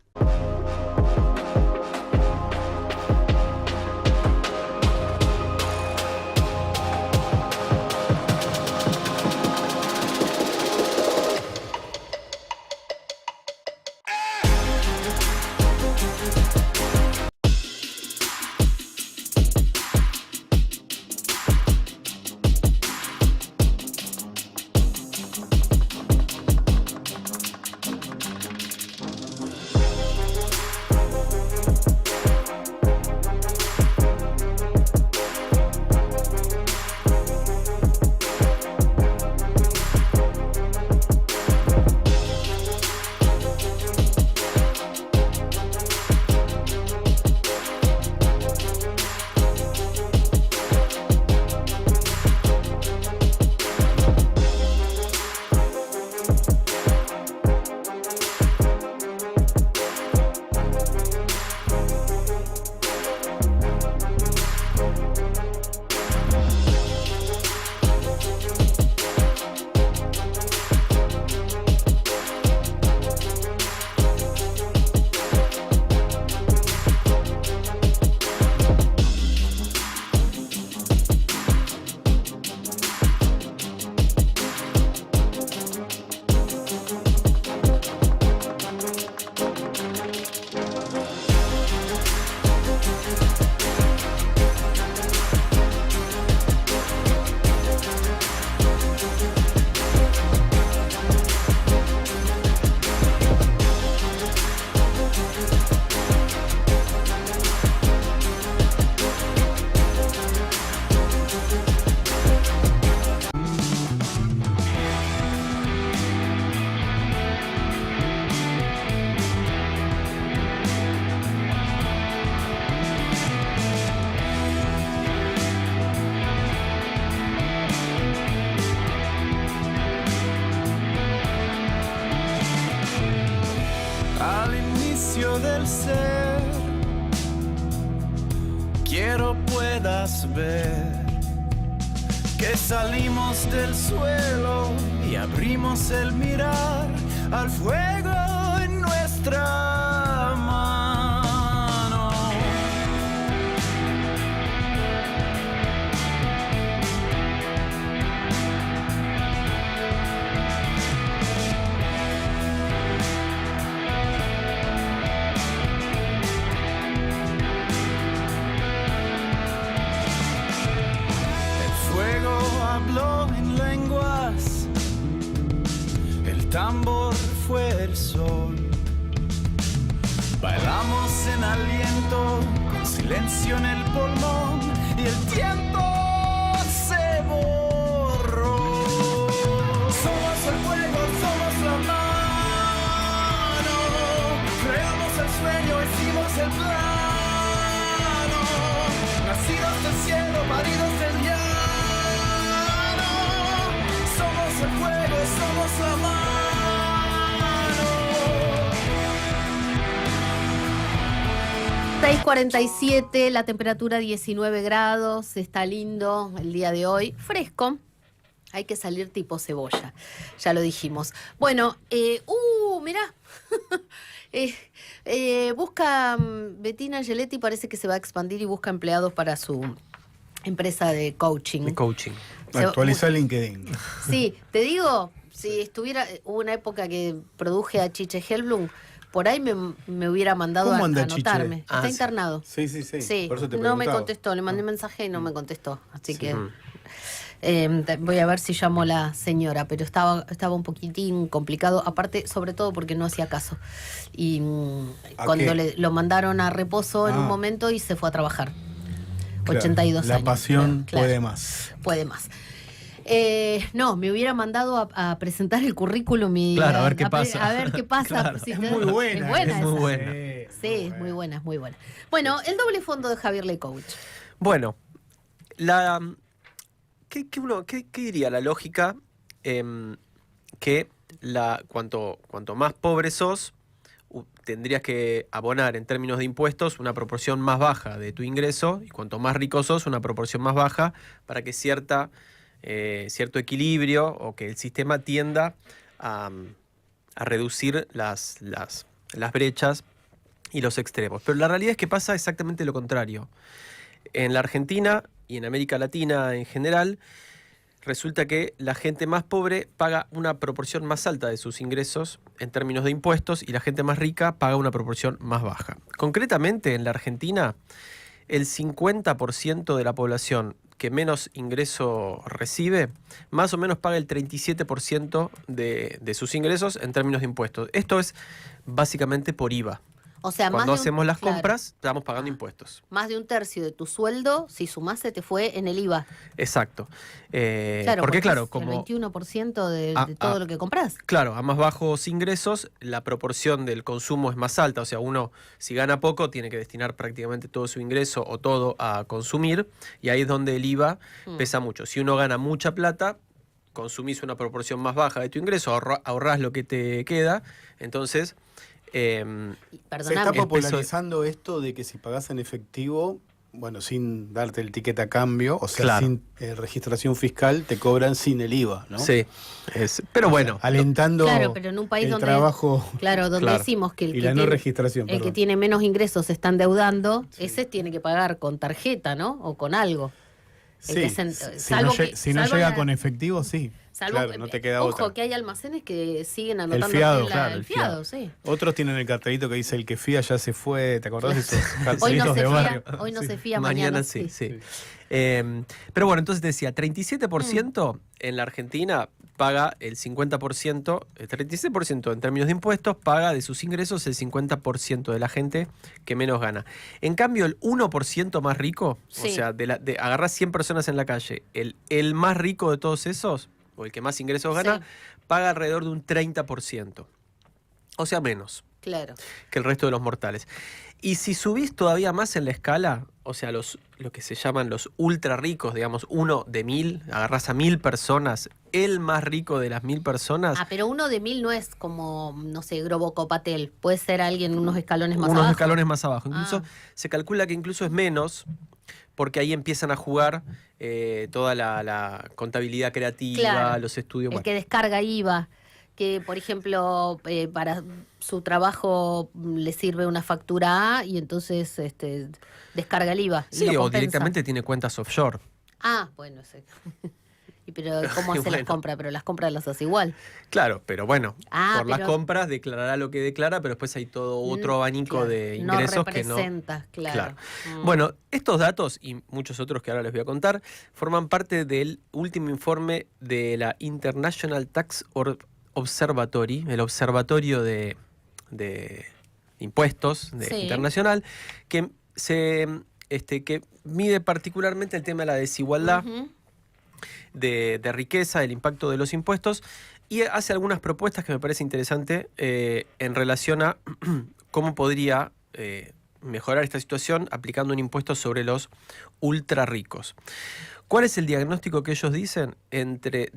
el ser. Quiero puedas ver que salimos del suelo y abrimos el mirar al fuego en nuestra mano. El fuego habló en lenguas, el tambor fue el sol. Bailamos en aliento, con silencio en el pulmón, y el tiempo se borró. Somos el fuego, somos la mano. Creamos el sueño, hicimos el plano. Nacidos del cielo, paridos del llano. Somos el fuego, somos la mano. 6:47, la temperatura 19 grados, está lindo el día de hoy, fresco, hay que salir tipo cebolla, ya lo dijimos. Bueno, mirá, busca Bettina Angeletti, parece que se va a expandir y busca empleados para su empresa de coaching. De coaching. Actualiza LinkedIn. Sí, te digo, si hubo una época que produje a Chiche Helblum, por ahí me hubiera mandado a ¿Cómo anda anotarme. Chiche? Está internado. Sí. Sí, Por eso te no me preguntaba. contestó, le mandé mensaje y no me contestó. Así Sí. que voy a ver si llamo a la señora, pero estaba un poquitín complicado, aparte, sobre todo porque no hacía caso. Y ¿A cuando qué? lo mandaron a reposo en un Ah. momento y se fue a trabajar. Claro, 82 la años. pasión Claro. puede más. Puede más. No, me hubiera mandado a presentar el currículum y Claro, a ver qué pasa. A ver qué pasa. Claro. Si Es te- muy buena. Es buena es muy esa. buena. Sí, es muy buena, es muy buena. Bueno, el doble fondo de Javier Le Coach. Bueno, ¿qué diría la lógica? Que cuanto más pobre sos, tendrías que abonar en términos de impuestos una proporción más baja de tu ingreso, y cuanto más rico sos, una proporción más baja, para que cierto equilibrio o que el sistema tienda a reducir las brechas y los extremos. Pero la realidad es que pasa exactamente lo contrario. En la Argentina y en América Latina en general, resulta que la gente más pobre paga una proporción más alta de sus ingresos en términos de impuestos, y la gente más rica paga una proporción más baja. Concretamente, en la Argentina, el 50% de la población que menos ingreso recibe, más o menos paga el 37% de sus ingresos en términos de impuestos. Esto es básicamente por IVA. O sea, Cuando más de hacemos las claro, compras, estamos pagando impuestos. más de un tercio de tu sueldo, si sumás, se te fue en el IVA. Exacto. Porque claro, es como... el 21% de Ah. todo lo que compras. Claro, a más bajos ingresos, la proporción del consumo es más alta. O sea, uno, si gana poco, tiene que destinar prácticamente todo su ingreso o todo a consumir. Y ahí es donde el IVA pesa mucho. Si uno gana mucha plata, consumís una proporción más baja de tu ingreso, ahorrás lo que te queda. Entonces, Se Perdóname. está popularizando esto de que si pagás en efectivo, bueno, sin darte el ticket a cambio, o sea, Claro. sin registración fiscal, te cobran sin el IVA, ¿no? sí. Pero bueno. Alentando Claro, pero en un país el donde trabajo donde Claro. decimos que el y que la no tiene, registración. el que perdón. tiene menos ingresos se está endeudando, ese tiene que pagar con tarjeta, ¿no? O con algo. El Sí, que se- si salvo no, que- si no salvo llega la- con efectivo, sí. Salvo, claro, no te queda ojo, otra. que hay almacenes que siguen anotando fiado, el claro, fiado, sí. Otros tienen el cartelito que dice el que fía ya se fue, ¿te acordás de esos Hoy cartelitos no se de fía, barrio? hoy no Sí. se fía, mañana sí. Sí. Pero bueno, entonces decía, 37% en la Argentina paga el 50%, el 37% en términos de impuestos paga de sus ingresos el 50% de la gente que menos gana. En cambio, el 1% más rico, Sí. o sea, agarrás 100 personas en la calle, el más rico de todos esos, o el que más ingresos gana, Sí. paga alrededor de un 30%. O sea, menos Claro. que el resto de los mortales. Y si subís todavía más en la escala, o sea, lo que se llaman los ultra ricos, digamos, uno de 1000, agarrás a 1000 personas, el más rico de las 1000 personas. Ah, pero uno de 1000 no es como, no sé, Grobo Copatel. Puede ser alguien unos escalones más unos abajo. escalones más abajo. Incluso Ah. se calcula que incluso es menos, porque ahí empiezan a jugar toda la contabilidad creativa, Claro. los estudios. El Bueno. que descarga IVA, que por ejemplo para su trabajo le sirve una factura A y entonces descarga el IVA. y Sí, lo o compensa. directamente tiene cuentas offshore. Ah, bueno, sí. Pero ¿cómo hace las Bueno. compras? Pero las compras las hace igual. Claro, pero bueno, Ah, por las pero- compras declarará lo que declara, pero después hay todo otro abanico Claro, de ingresos que no. representa, claro. Bueno, estos datos y muchos otros que ahora les voy a contar forman parte del último informe de la International Tax Observatory, el observatorio de impuestos Sí. internacional, que que mide particularmente el tema de la desigualdad Ujú. de riqueza, el impacto de los impuestos, y hace algunas propuestas que me parece interesante en relación a cómo podría mejorar esta situación aplicando un impuesto sobre los ultra ricos. ¿Cuál es el diagnóstico que ellos dicen? Desde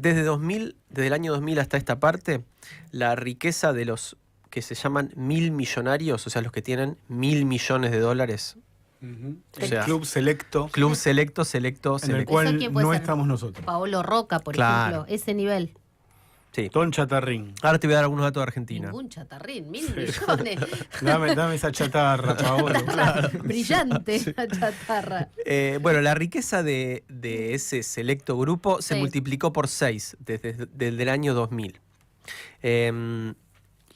el año 2000 hasta esta parte, la riqueza de los que se llaman 1000 millonarios, o sea, los que tienen 1000 millones de dólares, El sea, club selecto, club selecto, en el ¿Eso cual quién puede no ser? estamos nosotros. Paolo Roca, por Claro. ejemplo, ese nivel. Sí. Don Chatarrín. Ahora te voy a dar algunos datos de Argentina. Ningún chatarrín, 1000 millones. Dame esa chatarra, Paolo. Brillante la chatarra. Bueno, la riqueza de ese selecto grupo se Sí. multiplicó por 6 desde el año 2000.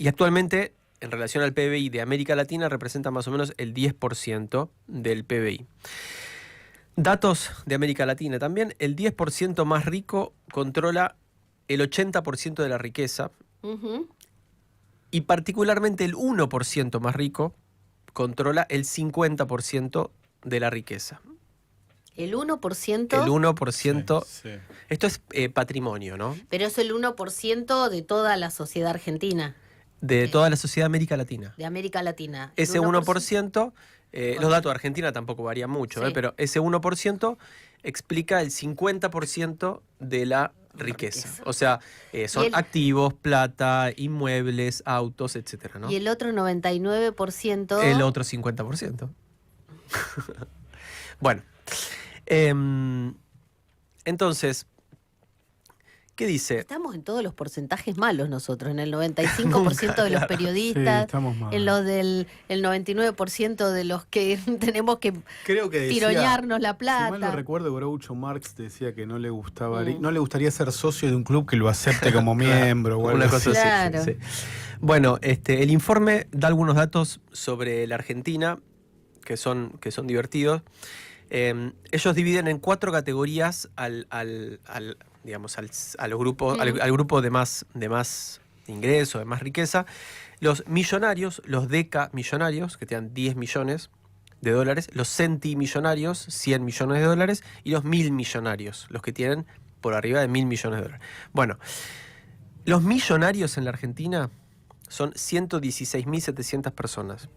Y actualmente, en relación al PBI de América Latina, representa más o menos el 10% del PBI. Datos de América Latina también, el 10% más rico controla el 80% de la riqueza Ujú. y particularmente el 1% más rico controla el 50% de la riqueza. El 1%, El 1%, Sí. esto es patrimonio, ¿no? pero es el 1% de toda la sociedad argentina, De toda la sociedad de América Latina. de América Latina. El Ese 1%, los datos de Argentina tampoco varían mucho, Sí. pero ese 1% explica el 50% de la riqueza. O sea, son Y el- activos, plata, inmuebles, autos, etcétera, ¿no? Y el otro 99%. El otro 50%. Bueno, entonces, ¿qué dice? Estamos en todos los porcentajes malos nosotros, en el 95% de los Sí, periodistas, estamos mal. en los del el 99% de los que tenemos que Creo que decía, tironearnos la si mal no plata. recuerdo, Groucho Marx decía que no le gustaba, Mm. no le gustaría ser socio de un club que lo acepte como miembro o algo Una cosa así. así. Claro. Sí. Bueno, el informe da algunos datos sobre la Argentina que son divertidos. Ellos dividen en 4 categorías digamos, al grupo de más ingreso, de más riqueza. Los millonarios, los decamillonarios, que te dan 10 millones de dólares, los centimillonarios, 100 millones de dólares, y los 1000 millonarios, los que tienen por arriba de 1000 millones de dólares. Bueno, los millonarios en la Argentina son 116.700 personas.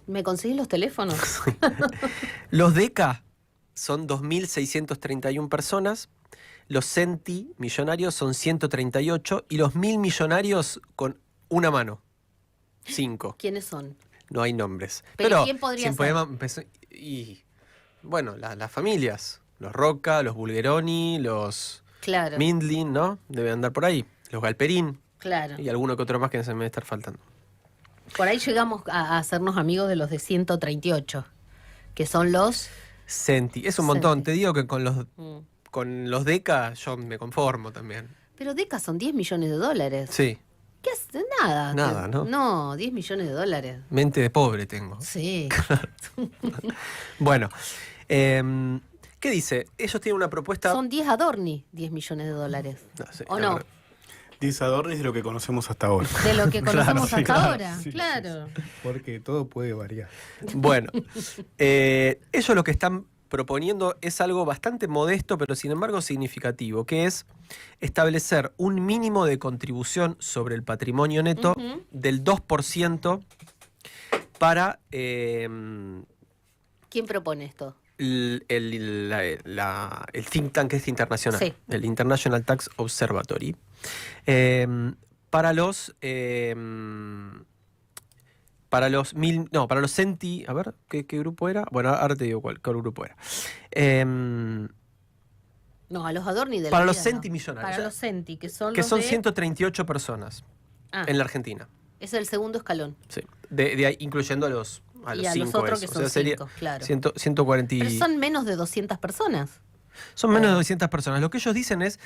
¿Me conseguís los teléfonos? Los deca son 2.631 personas, los centimillonarios son 138 y los 1000 millonarios con una mano, 5. ¿Quiénes son? No hay nombres. Pero ¿quién podría sin ser? y bueno, las familias, los Roca, los Bulgeroni, los Claro, Mindlin, ¿no? Deben andar por ahí, los Galperín claro. y alguno que otro más que se me debe estar faltando. Por ahí llegamos a hacernos amigos de los de 138, que son los... Centi, es un montón. Centi. Te digo que con Mm. los deca yo me conformo también. Pero DECA son 10 millones de dólares. Sí, ¿Qué hace? Nada. Nada, ¿no? No, 10 millones de dólares. mente de pobre tengo. Sí. Bueno, ¿qué dice? Ellos tienen una propuesta... Son 10 Adorni, 10 millones de dólares. No sé, ¿O la no? verdad. Dice Adornis de lo que conocemos hasta ahora. De lo que conocemos sí, hasta claro, ahora. sí, sí, claro. Porque todo puede variar. Bueno, ellos lo que están proponiendo es algo bastante modesto, pero sin embargo significativo, que es establecer un mínimo de contribución sobre el patrimonio neto Ujú. del 2% para ¿Quién propone esto? el think tank este internacional, Sí. el International Tax Observatory, para los centi, a ver, ¿qué grupo era? Bueno, ahora te digo cuál grupo era. No, a los Adorni de la Para los vida, no. centimillonarios. Para los centi, que son Que los son de... 138 personas Ah, en la Argentina. es el segundo escalón. Sí. De ahí, incluyendo a los Y a los 5 otros que esos. son O sea, sería 5, claro. 140 Pero son menos de 200 personas. Son menos de 200 personas. Lo que ellos dicen es,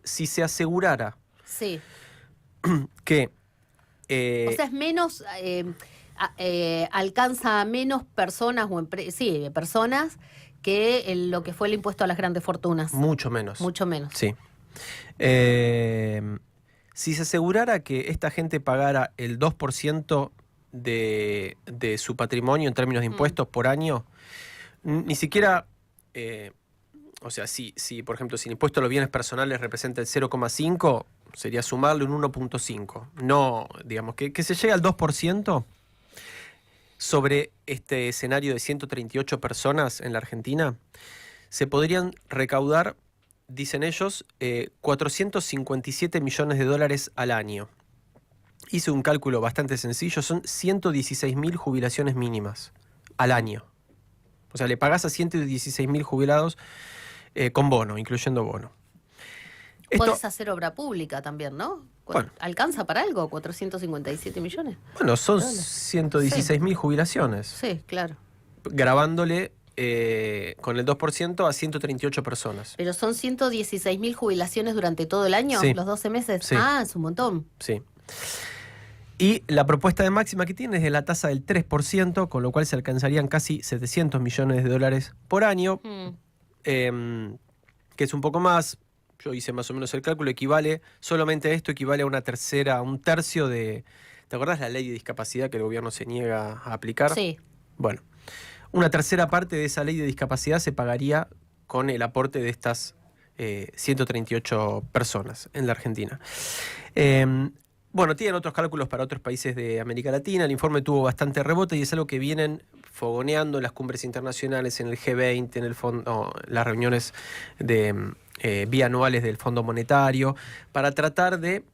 si se asegurara Sí. que... O sea, es menos... alcanza a menos personas o personas que lo que fue el impuesto a las grandes fortunas. mucho menos. Mucho menos. Sí. Si se asegurara que esta gente pagara el 2% de su patrimonio en términos de impuestos por año, ni siquiera... o sea, si por ejemplo, si el impuesto a los bienes personales representa el 0,5, sería sumarle un 1,5. No, digamos, que se llegue al 2% sobre este escenario de 138 personas en la Argentina, se podrían recaudar, dicen ellos, 457 millones de dólares al año. Hice un cálculo bastante sencillo, son 116.000 jubilaciones mínimas al año. O sea, le pagás a 116.000 jubilados con bono, incluyendo bono. Podés hacer obra pública también, ¿no? Bueno. ¿Alcanza para algo? 457 millones. Bueno, son 116.000 jubilaciones. Sí, claro. Grabándole con el 2% a 138 personas. Pero son 116.000 jubilaciones durante todo el año, Sí. los 12 meses. Sí. Ah, es un montón. Sí. Y la propuesta de máxima que tiene es de la tasa del 3%, con lo cual se alcanzarían casi 700 millones de dólares por año, que es un poco más. Yo hice más o menos el cálculo, solamente esto equivale a un tercio de... ¿Te acordás la ley de discapacidad que el gobierno se niega a aplicar? Sí. Bueno, una tercera parte de esa ley de discapacidad se pagaría con el aporte de estas 138 personas en la Argentina. Bueno, tienen otros cálculos para otros países de América Latina. El informe tuvo bastante rebote y es algo que vienen fogoneando en las cumbres internacionales, en el G20, en el fondo, las reuniones de bianuales del Fondo Monetario, para tratar de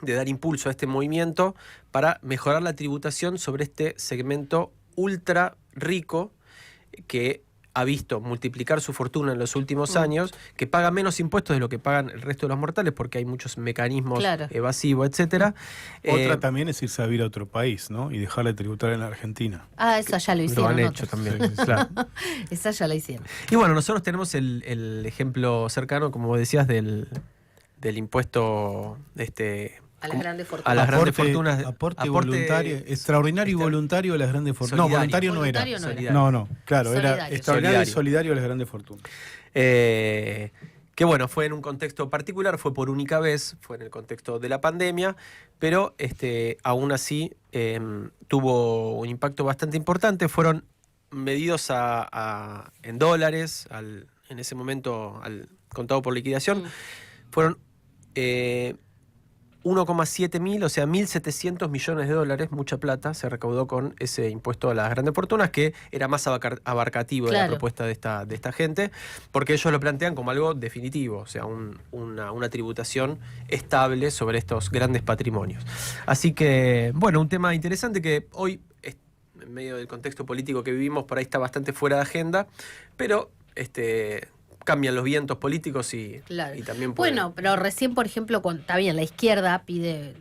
dar impulso a este movimiento para mejorar la tributación sobre este segmento ultra rico que ha visto multiplicar su fortuna en los últimos años, que paga menos impuestos de lo que pagan el resto de los mortales, porque hay muchos mecanismos evasivos, etcétera. Otra también es irse a vivir a otro país, ¿no? Y dejar de tributar en la Argentina. Ah, esa ya lo hicieron. Lo han hecho también, claro. Esa ya la hicieron. Y bueno, nosotros tenemos el ejemplo cercano, como vos decías, del impuesto a las grandes fortunas. A las grandes fortunas. Aporte voluntario, extraordinario y voluntario a las grandes fortunas. No, voluntario no era. No, claro, solidario. Era extraordinario y solidario a las grandes fortunas. Que bueno, fue en un contexto particular, fue por única vez, fue en el contexto de la pandemia, pero aún así tuvo un impacto bastante importante. Fueron medidos en dólares, en ese momento al contado por liquidación, fueron 1,7 mil, o sea, 1.700 millones de dólares, mucha plata, se recaudó con ese impuesto a las grandes fortunas, que era más abarcativo de la propuesta de esta gente, porque ellos lo plantean como algo definitivo, o sea, una tributación estable sobre estos grandes patrimonios. Así que, bueno, un tema interesante que hoy, en medio del contexto político que vivimos, por ahí está bastante fuera de agenda, pero cambian los vientos políticos y también pueden... Bueno, pero recién, por ejemplo, está bien, la izquierda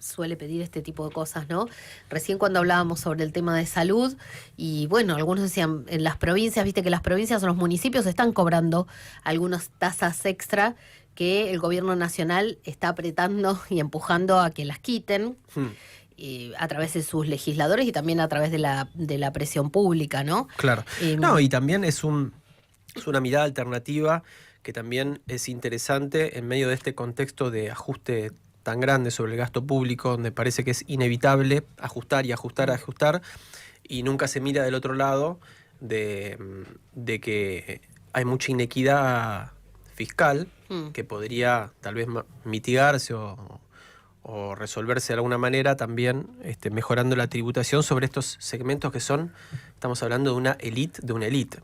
suele pedir este tipo de cosas, ¿no? Recién cuando hablábamos sobre el tema de salud, y bueno, algunos decían, en las provincias, viste que las provincias o los municipios están cobrando algunas tasas extra que el gobierno nacional está apretando y empujando a que las quiten. A través de sus legisladores y también a través de la presión pública, ¿no? Claro. No, y también es una mirada alternativa que también es interesante en medio de este contexto de ajuste tan grande sobre el gasto público, donde parece que es inevitable ajustar y ajustar, y nunca se mira del otro lado de que hay mucha inequidad fiscal que podría tal vez mitigarse o resolverse de alguna manera también mejorando la tributación sobre estos segmentos que estamos hablando de una élite,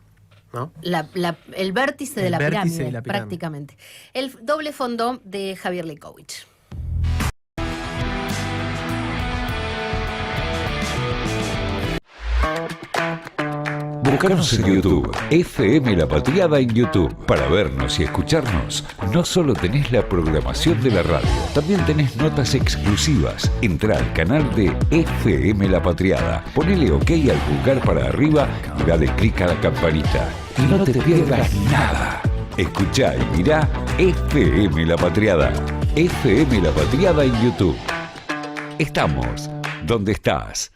¿no? El vértice de la vértice pirámide, de la pirámide. prácticamente. El doble fondo de Javier Leicowicz. Búscanos en YouTube, FM La Patriada en YouTube. Para vernos y escucharnos, no solo tenés la programación de la radio, también tenés notas exclusivas. Entrá al canal de FM La Patriada, ponele OK al pulgar para arriba y dale clic a la campanita. Y no te pierdas nada. Escuchá y mirá FM La Patriada. FM La Patriada en YouTube. Estamos donde estás.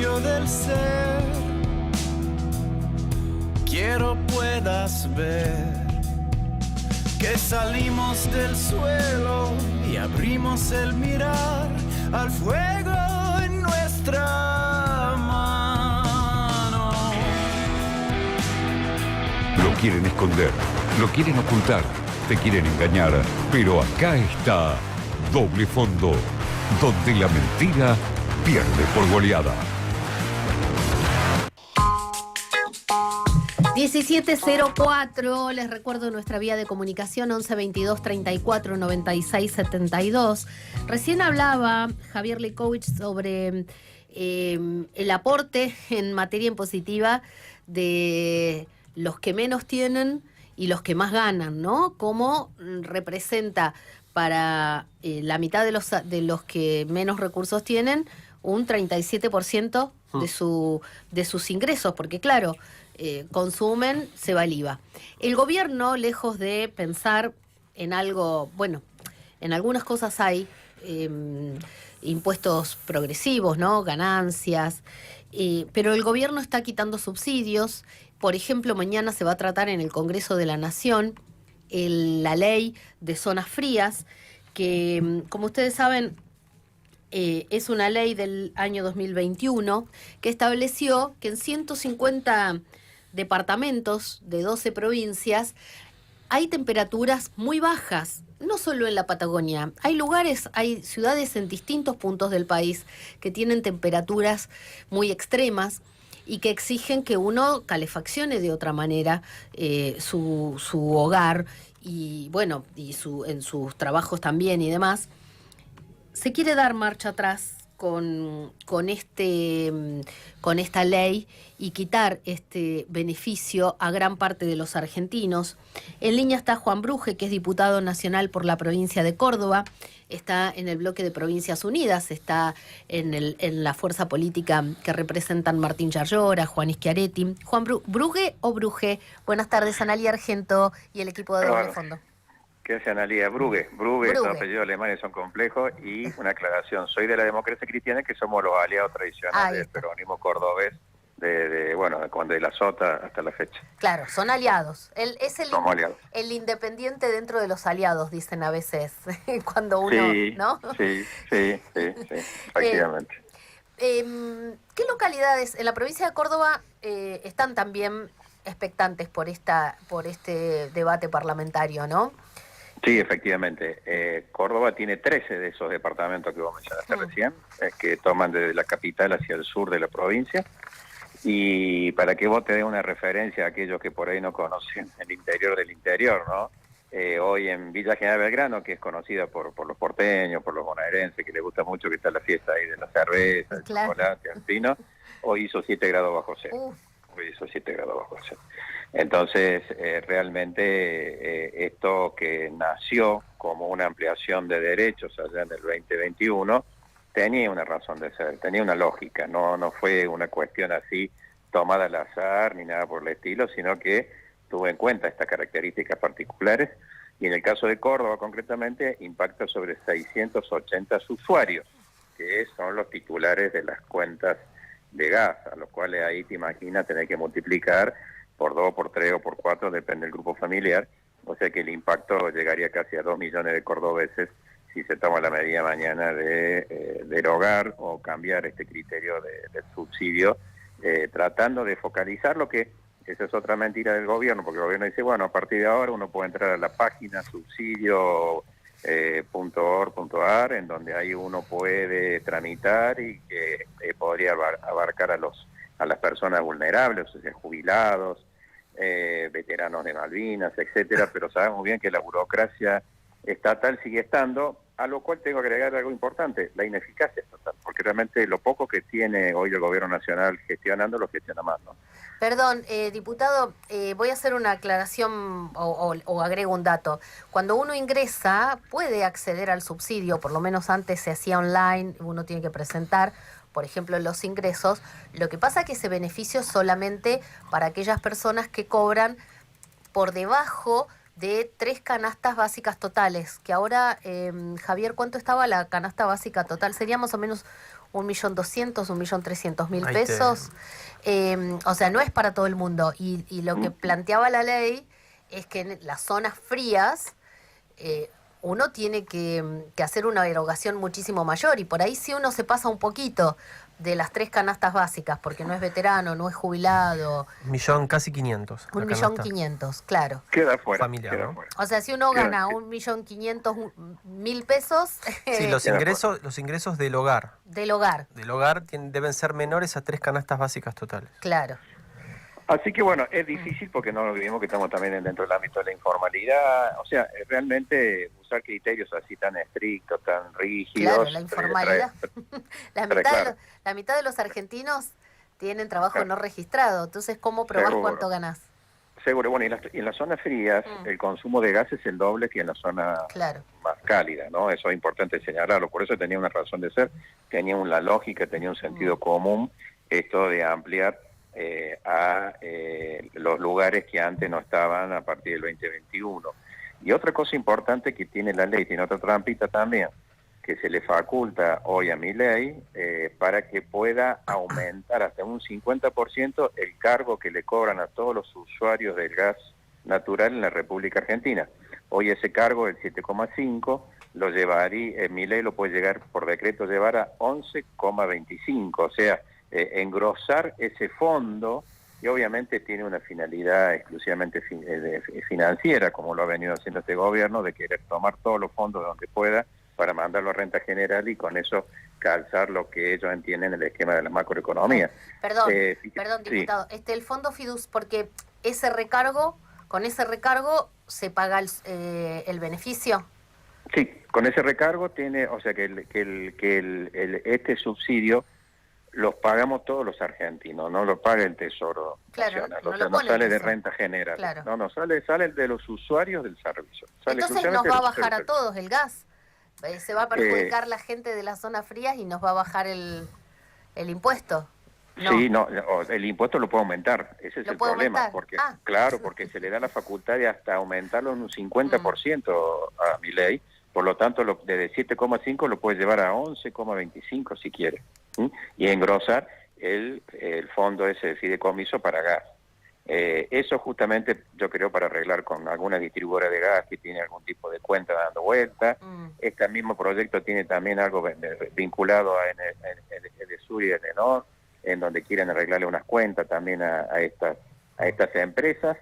Del ser, quiero puedas ver que salimos del suelo y abrimos el mirar al fuego en nuestra mano. Lo quieren esconder, lo quieren ocultar, te quieren engañar, pero acá está Doble Fondo, donde la mentira pierde por goleada. 1704, les recuerdo nuestra vía de comunicación 11 22 34 96 72. Recién hablaba Javier Leicowicz sobre el aporte en materia impositiva de los que menos tienen y los que más ganan, ¿no? Cómo representa para la mitad de los que menos recursos tienen un 37% de sus ingresos, porque claro, consumen, se va el IVA. El gobierno, lejos de pensar en algo, bueno, en algunas cosas hay impuestos progresivos, ¿no? Ganancias, pero el gobierno está quitando subsidios. Por ejemplo, mañana se va a tratar en el Congreso de la Nación la ley de zonas frías, que, como ustedes saben, es una ley del año 2021 que estableció que en 150 departamentos de 12 provincias hay temperaturas muy bajas, no solo en la Patagonia. Hay lugares, hay ciudades en distintos puntos del país que tienen temperaturas muy extremas y que exigen que uno calefaccione de otra manera su hogar y bueno, en sus trabajos también y demás. se quiere dar marcha atrás con esta ley y quitar este beneficio a gran parte de los argentinos. En línea está Juan Bruje, que es diputado nacional por la provincia de Córdoba, está en el bloque de Provincias Unidas, está en la fuerza política que representan Martín Yarlora, Juan Schiaretti. Juan Bruje o Bruje, buenas tardes, Analía Argento y el equipo de Doble Fondo. ¿Qué hace Analía? Brugge, los apellidos alemanes son complejos y una aclaración, soy de la Democracia Cristiana, que somos los aliados tradicionales del peronismo cordobés de la Sota hasta la fecha. Claro, son aliados. Somos aliados. El independiente dentro de los aliados, dicen a veces, cuando uno, ¿no? Sí, efectivamente. ¿Qué localidades en la provincia de Córdoba están también expectantes por este debate parlamentario, no? Sí, efectivamente. Córdoba tiene 13 de esos departamentos que vos mencionaste recién, que toman desde la capital hacia el sur de la provincia. Y para que vos te des una referencia a aquellos que por ahí no conocen el interior del interior, ¿no? Hoy en Villa General Belgrano, que es conocida por los porteños, por los bonaerenses, que les gusta mucho, que está la fiesta ahí de la cerveza, el chocolate, el vino, hoy hizo 7 grados bajo cero. Hoy hizo 7 grados bajo cero. Entonces, realmente esto que nació como una ampliación de derechos allá en el 2021, tenía una razón de ser, tenía una lógica, no fue una cuestión así tomada al azar ni nada por el estilo, sino que tuvo en cuenta estas características particulares y en el caso de Córdoba concretamente impacta sobre 680 usuarios, que son los titulares de las cuentas de gas, a los cuales ahí te imaginas tener que multiplicar por 2, por 3 o por 4, depende del grupo familiar, o sea que el impacto llegaría casi a 2 millones de cordobeses si se toma la medida mañana de derogar o cambiar este criterio del subsidio, tratando de focalizar lo que, esa es otra mentira del gobierno, porque el gobierno dice, bueno, a partir de ahora uno puede entrar a la página subsidio.org.ar, en donde ahí uno puede tramitar y que podría abarcar a las personas vulnerables, o sea, jubilados, veteranos de Malvinas, etcétera, pero sabemos bien que la burocracia estatal sigue estando, a lo cual tengo que agregar algo importante, la ineficacia estatal, porque realmente lo poco que tiene hoy el gobierno nacional gestionando, lo gestiona más, ¿no? Perdón, diputado, voy a hacer una aclaración o agrego un dato. Cuando uno ingresa, puede acceder al subsidio, por lo menos antes se hacía online, uno tiene que presentar, por ejemplo, los ingresos. Lo que pasa es que ese beneficio es solamente para aquellas personas que cobran por debajo de 3 canastas básicas totales, que ahora, Javier, ¿cuánto estaba la canasta básica total? Sería más o menos 1.200.000, 1.300.000 pesos. O sea, no es para todo el mundo. Y lo que planteaba la ley es que en las zonas frías uno tiene que hacer una erogación muchísimo mayor. Y por ahí sí uno se pasa un poquito de las 3 canastas básicas, porque no es veterano, no es jubilado. 1.500.000. 1.500.000, claro. Queda fuera. Familiar, queda ¿no? fuera. O sea, si uno gana 1.500.000 pesos... Sí, los ingresos del hogar. Del hogar. Del hogar deben ser menores a 3 canastas básicas totales. Claro. Así que bueno, es difícil porque no olvidemos que estamos también dentro del ámbito de la informalidad, o sea, realmente usar criterios así tan estrictos, tan rígidos. Claro, la informalidad. La mitad de los argentinos tienen trabajo no registrado, entonces ¿cómo probás cuánto ganás? Seguro, bueno, y en las zonas frías el consumo de gas es el doble que en la zona más cálida, ¿no? Eso es importante señalarlo, por eso tenía una razón de ser, tenía una lógica, tenía un sentido común esto de ampliar a los lugares que antes no estaban a partir del 2021. Y otra cosa importante que tiene la ley, tiene otra trampita también, que se le faculta hoy a mi ley para que pueda aumentar hasta un 50% el cargo que le cobran a todos los usuarios del gas natural en la República Argentina. Hoy ese cargo, el 7,5, lo llevaría, mi ley lo puede llegar por decreto llevar a 11,25, o sea, engrosar ese fondo, y obviamente tiene una finalidad exclusivamente financiera, como lo ha venido haciendo este gobierno, de querer tomar todos los fondos donde pueda para mandarlo a renta general y con eso calzar lo que ellos entienden en el esquema de la macroeconomía. Perdón, diputado, el fondo FIDUS, porque con ese recargo se paga el beneficio. Sí, con ese recargo tiene, o sea que este subsidio los pagamos todos los argentinos, no lo paga el Tesoro Nacional, no o sea, no sale de renta general, no, sale de los usuarios del servicio. Entonces nos va a bajar a todos el gas, se va a perjudicar la gente de las zonas frías y nos va a bajar el impuesto. No. Sí, no, el impuesto lo puede aumentar, ese es el problema, porque claro, porque se le da la facultad de hasta aumentarlo en un 50% a Milei, por lo tanto desde 7,5 lo puede llevar a 11,25 si quiere, y engrosar el fondo ese de fideicomiso para gas. Eso justamente yo creo para arreglar con alguna distribuidora de gas que tiene algún tipo de cuenta dando vuelta. Este mismo proyecto tiene también algo vinculado a Edesur y Edenor, en donde quieren arreglarle unas cuentas también a estas empresas,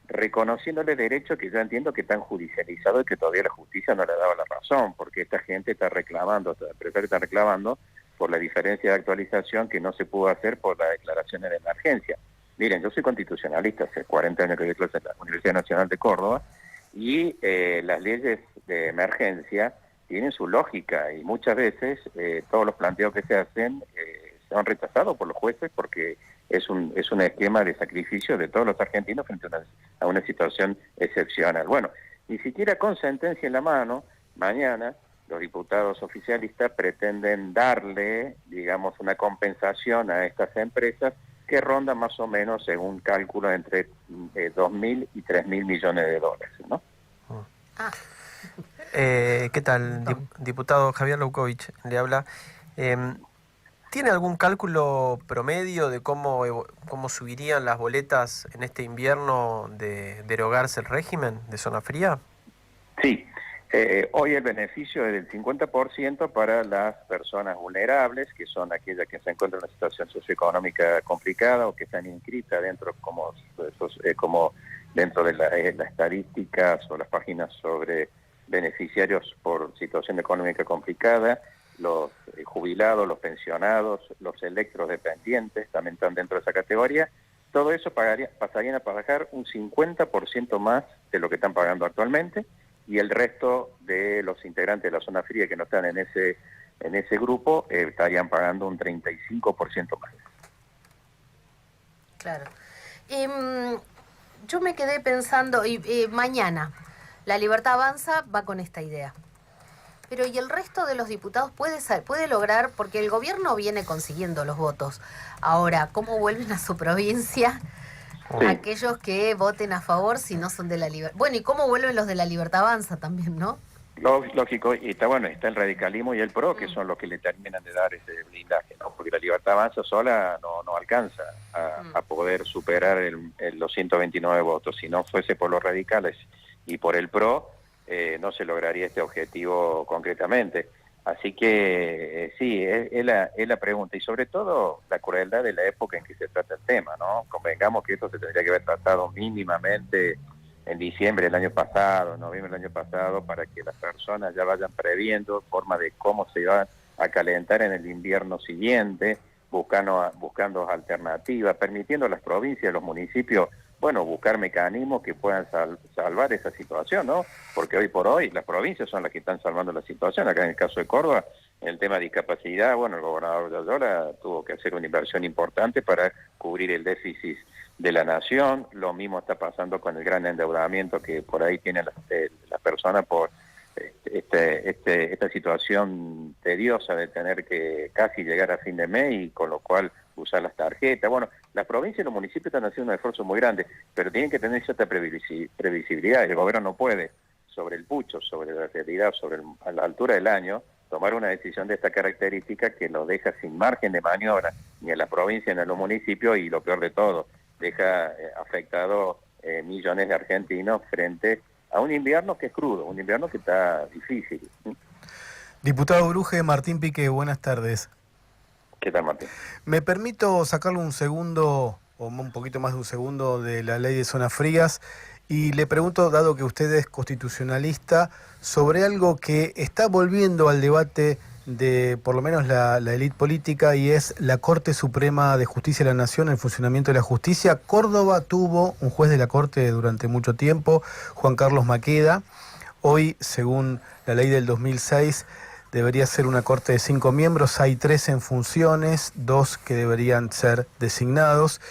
reconociéndole derechos que yo entiendo que están judicializados y que todavía la justicia no le ha dado la razón, porque esta gente está reclamando, esta empresa está reclamando por la diferencia de actualización que no se pudo hacer por la declaración de emergencia. Miren, yo soy constitucionalista, hace 40 años que doy clases en la Universidad Nacional de Córdoba, y las leyes de emergencia tienen su lógica, y muchas veces todos los planteos que se hacen son rechazados por los jueces porque es un esquema de sacrificio de todos los argentinos frente a una situación excepcional. Bueno, ni siquiera con sentencia en la mano, mañana los diputados oficialistas pretenden darle, digamos, una compensación a estas empresas que ronda más o menos, según cálculo, entre 2.000 y 3.000 millones de dólares, ¿no? ¿Qué tal? Diputado Javier Leucovich le habla. ¿Tiene algún cálculo promedio de cómo subirían las boletas en este invierno de derogarse el régimen de zona fría? Sí. Hoy el beneficio es del 50% para las personas vulnerables, que son aquellas que se encuentran en una situación socioeconómica complicada o que están inscritas dentro como dentro de las estadísticas o las páginas sobre beneficiarios por situación económica complicada. Los jubilados, los pensionados, los electrodependientes también están dentro de esa categoría. Todo eso pasarían a pagar un 50% más de lo que están pagando actualmente, y el resto de los integrantes de la zona fría que no están en ese grupo estarían pagando un 35% más. Claro. Yo me quedé pensando, mañana La Libertad Avanza va con esta idea. Pero ¿y el resto de los diputados puede lograr? Porque el gobierno viene consiguiendo los votos. Ahora, ¿cómo vuelven a su provincia aquellos que voten a favor si no son de la Libertad? Bueno, ¿y cómo vuelven los de La Libertad Avanza también, no? Lógico, y está el radicalismo y el PRO, que son los que le terminan de dar ese blindaje, ¿no? Porque la Libertad Avanza sola no alcanza a poder superar los 129 votos. Si no fuese por los radicales y por el PRO, no se lograría este objetivo concretamente. Así que sí, es la pregunta, y sobre todo la crueldad de la época en que se trata el tema, ¿no? Convengamos que esto se tendría que haber tratado mínimamente en diciembre del año pasado, en noviembre del año pasado, para que las personas ya vayan previendo forma de cómo se van a calentar en el invierno siguiente, buscando alternativas, permitiendo a las provincias, a los municipios, buscar mecanismos que puedan salvar esa situación, ¿no? Porque hoy por hoy las provincias son las que están salvando la situación. Acá en el caso de Córdoba, en el tema de discapacidad, el gobernador de Ayala tuvo que hacer una inversión importante para cubrir el déficit de la nación. Lo mismo está pasando con el gran endeudamiento que por ahí tienen las personas por esta situación tediosa de tener que casi llegar a fin de mes, y con lo cual usar las tarjetas. Las provincias y los municipios están haciendo un esfuerzo muy grande, pero tienen que tener cierta previsibilidad. El gobierno no puede, sobre el pucho, sobre la realidad, a la altura del año, tomar una decisión de esta característica que lo deja sin margen de maniobra, ni en la provincia ni en los municipios, y lo peor de todo, deja afectado millones de argentinos frente a un invierno que es crudo, un invierno que está difícil. Diputado Bruje, Martín Pique, buenas tardes. ¿Qué tal, Martín? Me permito sacarle un segundo, o un poquito más de un segundo, de la ley de zonas frías, y le pregunto, dado que usted es constitucionalista, sobre algo que está volviendo al debate de por lo menos la élite política, y es la Corte Suprema de Justicia de la Nación, el funcionamiento de la justicia. Córdoba tuvo un juez de la Corte durante mucho tiempo, Juan Carlos Maqueda. Hoy, según la ley del 2006, debería ser una corte de 5 miembros. Hay 3 en funciones, 2 que deberían ser designados.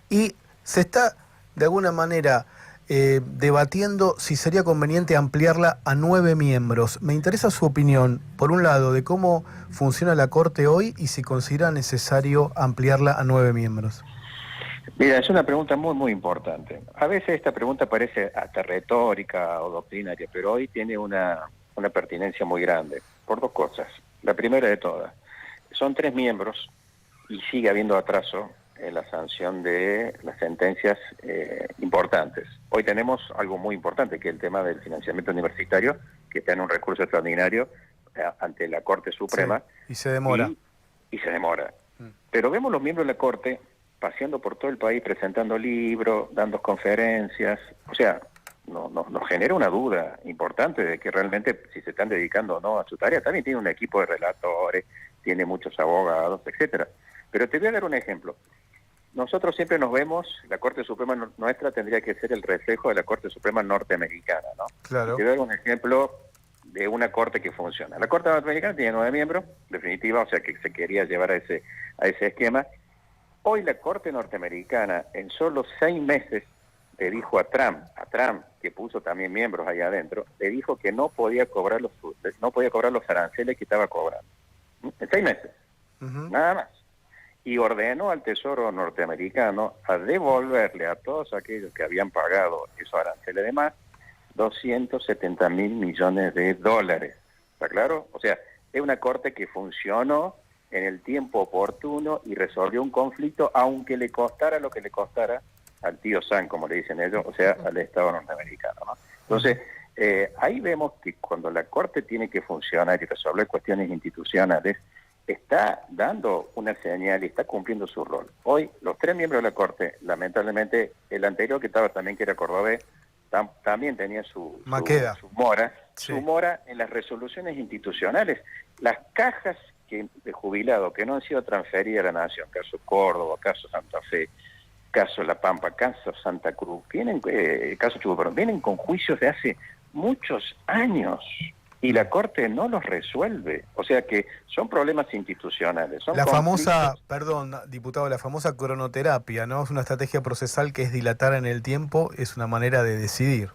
Y se está, de alguna manera, debatiendo si sería conveniente ampliarla a 9 miembros. Me interesa su opinión, por un lado, de cómo funciona la Corte hoy y si considera necesario ampliarla a 9 miembros. Mira, es una pregunta muy, muy importante. A veces esta pregunta parece hasta retórica o doctrinaria, pero hoy tiene una pertinencia muy grande, por 2 cosas. La primera de todas, son 3 miembros y sigue habiendo atraso en la sanción de las sentencias importantes. Hoy tenemos algo muy importante, que es el tema del financiamiento universitario, que está en un recurso extraordinario ante la Corte Suprema. Sí, y se demora. Y se demora. Pero vemos los miembros de la Corte paseando por todo el país, presentando libros, dando conferencias. O sea, nos genera una duda importante de que realmente si se están dedicando o no a su tarea. También tiene un equipo de relatores, tiene muchos abogados, etcétera. Pero te voy a dar un ejemplo. Nosotros siempre nos vemos, la Corte Suprema nuestra tendría que ser el reflejo de la Corte Suprema norteamericana, ¿no? Claro. Te voy a dar un ejemplo de una Corte que funciona. La Corte norteamericana tiene 9 miembros, definitiva, o sea que se quería llevar a ese esquema. Hoy la Corte norteamericana en solo 6 meses le dijo a Trump, que puso también miembros ahí adentro, le dijo que no podía cobrar los aranceles que estaba cobrando. En 6 meses, nada más. Y ordenó al Tesoro norteamericano a devolverle a todos aquellos que habían pagado esos aranceles de más $270 mil millones. ¿Está claro? O sea, es una corte que funcionó en el tiempo oportuno y resolvió un conflicto, aunque le costara lo que le costara al tío Sam, como le dicen ellos, o sea, al Estado norteamericano, ¿no? Entonces, ahí vemos que cuando la corte tiene que funcionar y resolver cuestiones institucionales, está dando una señal y está cumpliendo su rol. Hoy, los 3 miembros de la Corte, lamentablemente, el anterior que estaba también, que era cordobés, también tenía su mora, sí, su mora en las resoluciones institucionales. Las cajas de jubilados que no han sido transferidas a la Nación, caso Córdoba, caso Santa Fe, caso La Pampa, caso Santa Cruz, caso Chubut, vienen con juicios de hace muchos años. Y la Corte no los resuelve. O sea que son problemas institucionales. Son la famosa, perdón, diputado, la famosa cronoterapia, ¿no? Es una estrategia procesal que es dilatar en el tiempo, es una manera de decidir.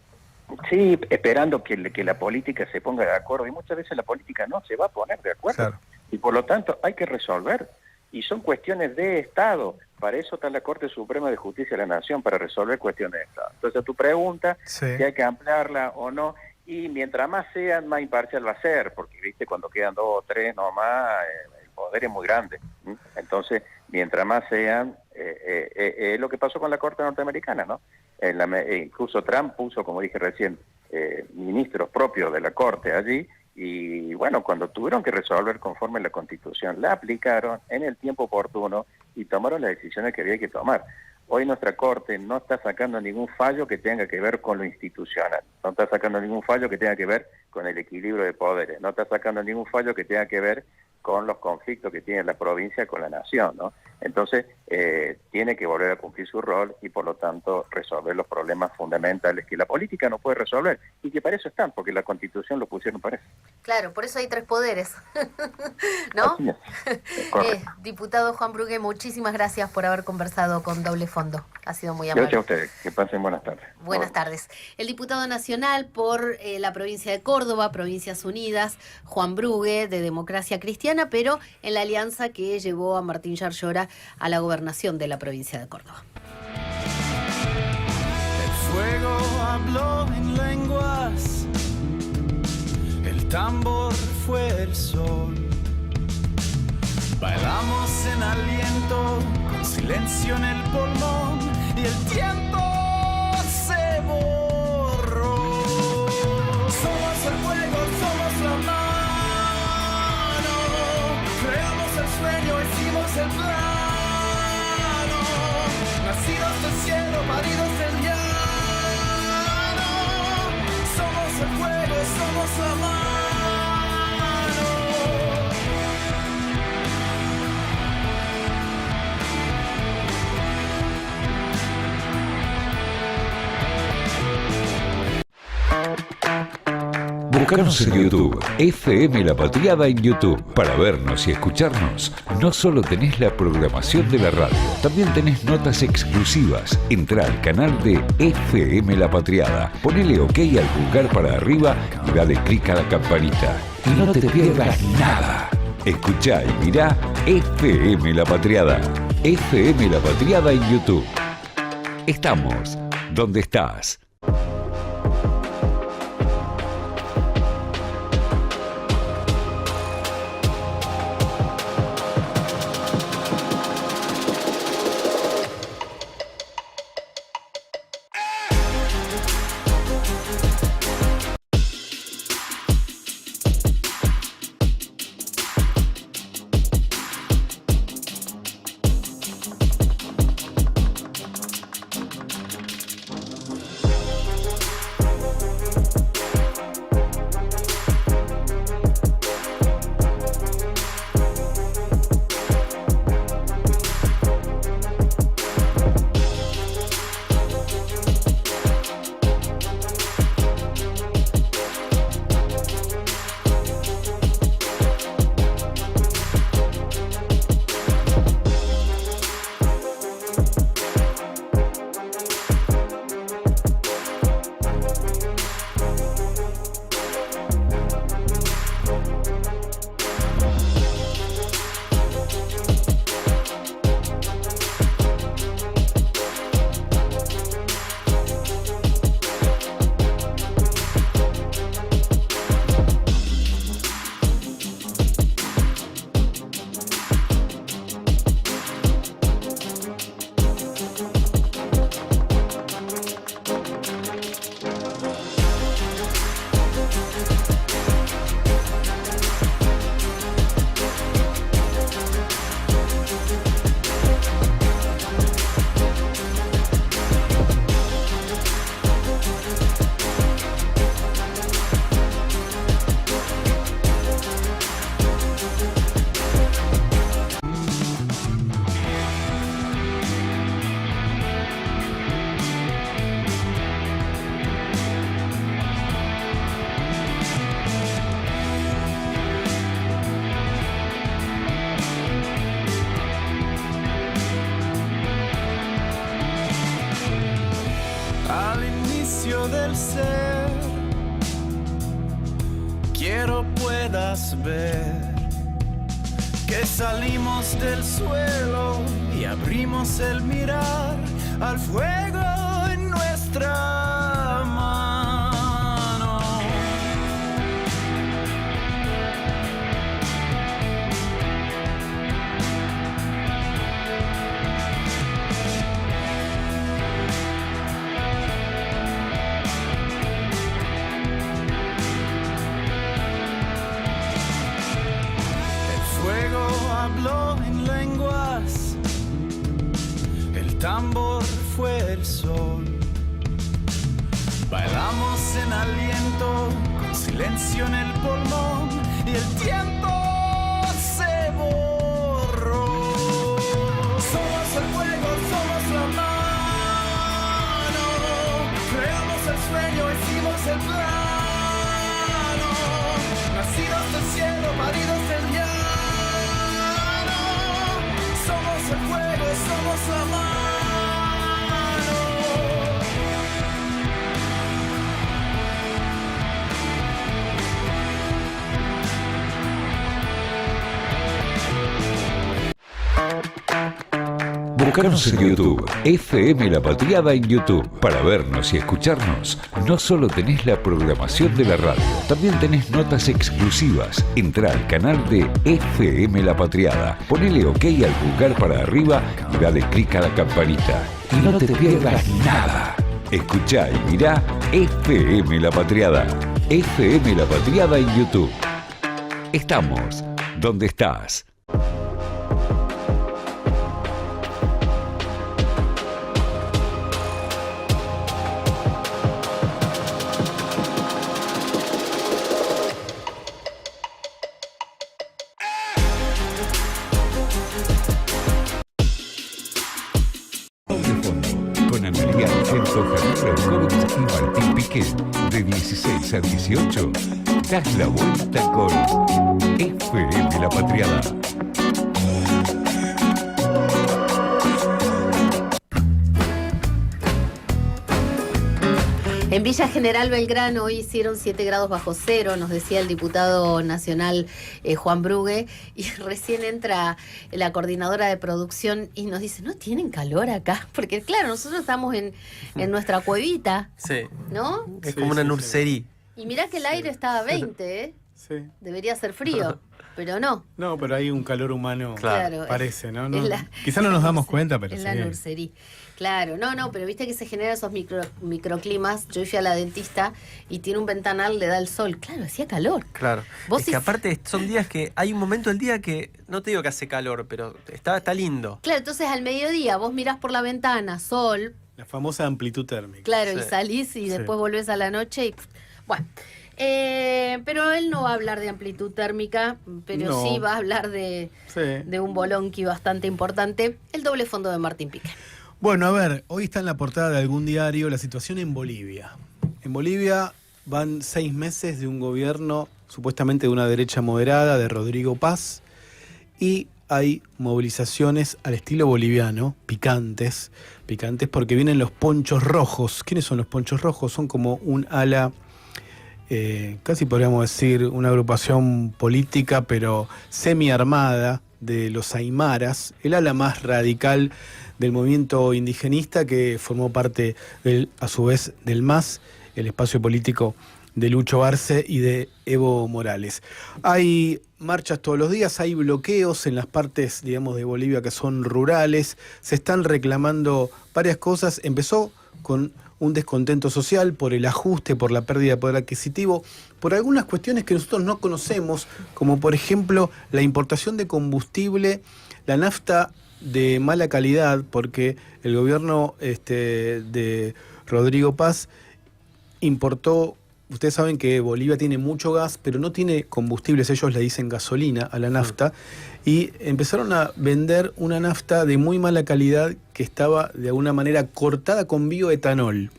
Sí, esperando que la política se ponga de acuerdo. Y muchas veces la política no se va a poner de acuerdo. Claro. Y por lo tanto hay que resolver. Y son cuestiones de Estado. Para eso está la Corte Suprema de Justicia de la Nación, para resolver cuestiones de Estado. Entonces tu pregunta, si hay que ampliarla o no. Y mientras más sean, más imparcial va a ser, porque viste cuando quedan 2 o 3 nomás, el poder es muy grande. Entonces, mientras más sean, lo que pasó con la Corte norteamericana, ¿no? Incluso Trump puso, como dije recién, ministros propios de la Corte allí, y bueno, cuando tuvieron que resolver conforme la Constitución, la aplicaron en el tiempo oportuno y tomaron las decisiones que había que tomar. Hoy nuestra Corte no está sacando ningún fallo que tenga que ver con lo institucional, no está sacando ningún fallo que tenga que ver con el equilibrio de poderes, no está sacando ningún fallo que tenga que ver con los conflictos que tiene la provincia con la nación, ¿no? Entonces, tiene que volver a cumplir su rol y, por lo tanto, resolver los problemas fundamentales que la política no puede resolver y que para eso están, porque la Constitución lo pusieron para eso. Claro, por eso hay 3 poderes, ¿no? Diputado Juan Brugué, muchísimas gracias por haber conversado con Doble Fondo. Ha sido muy amable. Gracias a ustedes. Que pasen buenas tardes. Buenas tardes. El diputado nacional por la provincia de Córdoba, Provincias Unidas, Juan Brugué, de Democracia Cristiana, pero en la alianza que llevó a Martín Yarlora a la gobernación de la provincia de Córdoba. El fuego habló en lenguas, el tambor fue el sol. Bailamos en aliento, con silencio en el pulmón, y el tiempo se borró. Somos el fuego, somos la mano, creamos el sueño, hicimos el plano, nacidos del cielo, paridos del llano. Somos el fuego, somos la mano. Búscanos en YouTube, FM La Patriada en YouTube. Para vernos y escucharnos, no solo tenés la programación de la radio, también tenés notas exclusivas. Entrá al canal de FM La Patriada, ponele OK al pulgar para arriba y dale clic a la campanita. Y no te pierdas nada. Escuchá y mirá FM La Patriada. FM La Patriada en YouTube. Estamos donde estás. Del ser, quiero puedas ver que salimos del suelo y abrimos el mirar al fuego en nuestra mano. Habló en lenguas, el tambor fue el sol. Bailamos en aliento, con silencio en el pulmón, y el tiempo se borró. Somos el fuego, somos la mano, creamos el sueño, hicimos el plano, nacidos del cielo, paridos del llano. Somos el fuego, somos la mano. Búscanos en YouTube, FM La Patriada en YouTube. Para vernos y escucharnos, no solo tenés la programación de la radio, también tenés notas exclusivas. Entrá al canal de FM La Patriada, ponele OK al pulgar para arriba y dale clic a la campanita. Y no te pierdas nada. Escuchá y mirá FM La Patriada. FM La Patriada en YouTube. Estamos donde estás. Con Analía Argento, Javier Berkovich y Martín Piquet, de 16 a 18, Te das la vuelta con FM La Patriada. En Villa General Belgrano hoy hicieron 7 grados bajo cero, nos decía el diputado nacional Juan Brugue, y recién entra la coordinadora de producción y nos dice, ¿no tienen calor acá? Porque claro, nosotros estamos en nuestra cuevita, Sí. ¿no? Es como una nursería. Y mirá que el aire está a 20, ¿eh? Sí. Debería ser frío, pero no. No, pero hay un calor humano, Claro, parece, ¿no? es la- Quizás no nos damos cuenta, pero Es sí. la nursería. Claro, no, pero viste que se generan esos microclimas. Yo fui a la dentista y tiene un ventanal, le da el sol. Claro, hacía calor. Claro. Vos Es que si- aparte son días que hay un momento del día que no te digo que hace calor, pero está lindo. Claro, entonces al mediodía vos mirás por la ventana, sol, La famosa amplitud térmica. claro, y Sí. salís y Sí. después volvés a la noche y... Bueno, pero él no va a hablar de amplitud térmica, pero No. sí va a hablar de un bolonqui bastante importante, el doble fondo de Martín Piqué. Bueno, a ver, hoy está en la portada de algún diario la situación en Bolivia. En Bolivia van 6 meses de un gobierno supuestamente de una derecha moderada, de Rodrigo Paz, y hay movilizaciones al estilo boliviano, picantes porque vienen los ponchos rojos. ¿Quiénes son los ponchos rojos? Son como un ala, casi podríamos decir una agrupación política, pero semi-armada de los aymaras, el ala más radical del movimiento indigenista que formó parte, a su vez, del MAS, el espacio político de Lucho Arce y de Evo Morales. Hay marchas todos los días, hay bloqueos en las partes, digamos, de Bolivia que son rurales, se están reclamando varias cosas. Empezó con un descontento social por el ajuste, por la pérdida de poder adquisitivo, por algunas cuestiones que nosotros no conocemos, como por ejemplo la importación de combustible, la nafta de mala calidad, porque el gobierno de Rodrigo Paz importó. Ustedes saben que Bolivia tiene mucho gas, pero no tiene combustibles, ellos le dicen gasolina a la nafta, y empezaron a vender una nafta de muy mala calidad que estaba de alguna manera cortada con bioetanol.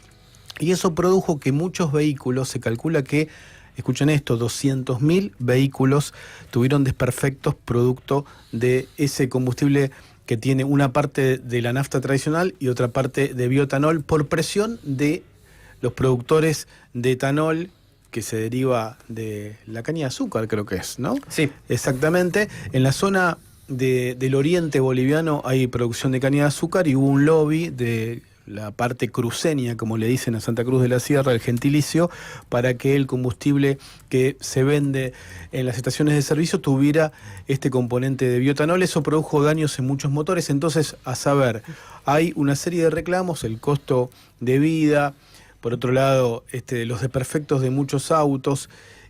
Y eso produjo que muchos vehículos, se calcula que, escuchen esto, 200.000 vehículos tuvieron desperfectos producto de ese combustible que tiene una parte de la nafta tradicional y otra parte de bioetanol por presión de los productores de etanol que se deriva de la caña de azúcar, creo que es, ¿no? Sí. Exactamente. En la zona del oriente boliviano hay producción de caña de azúcar y hubo un lobby de la parte cruceña, como le dicen a Santa Cruz de la Sierra, el gentilicio, para que el combustible que se vende en las estaciones de servicio tuviera este componente de bioetanol. Eso produjo daños en muchos motores. Entonces, a saber, hay una serie de reclamos, el costo de vida, por otro lado, los desperfectos de muchos autos,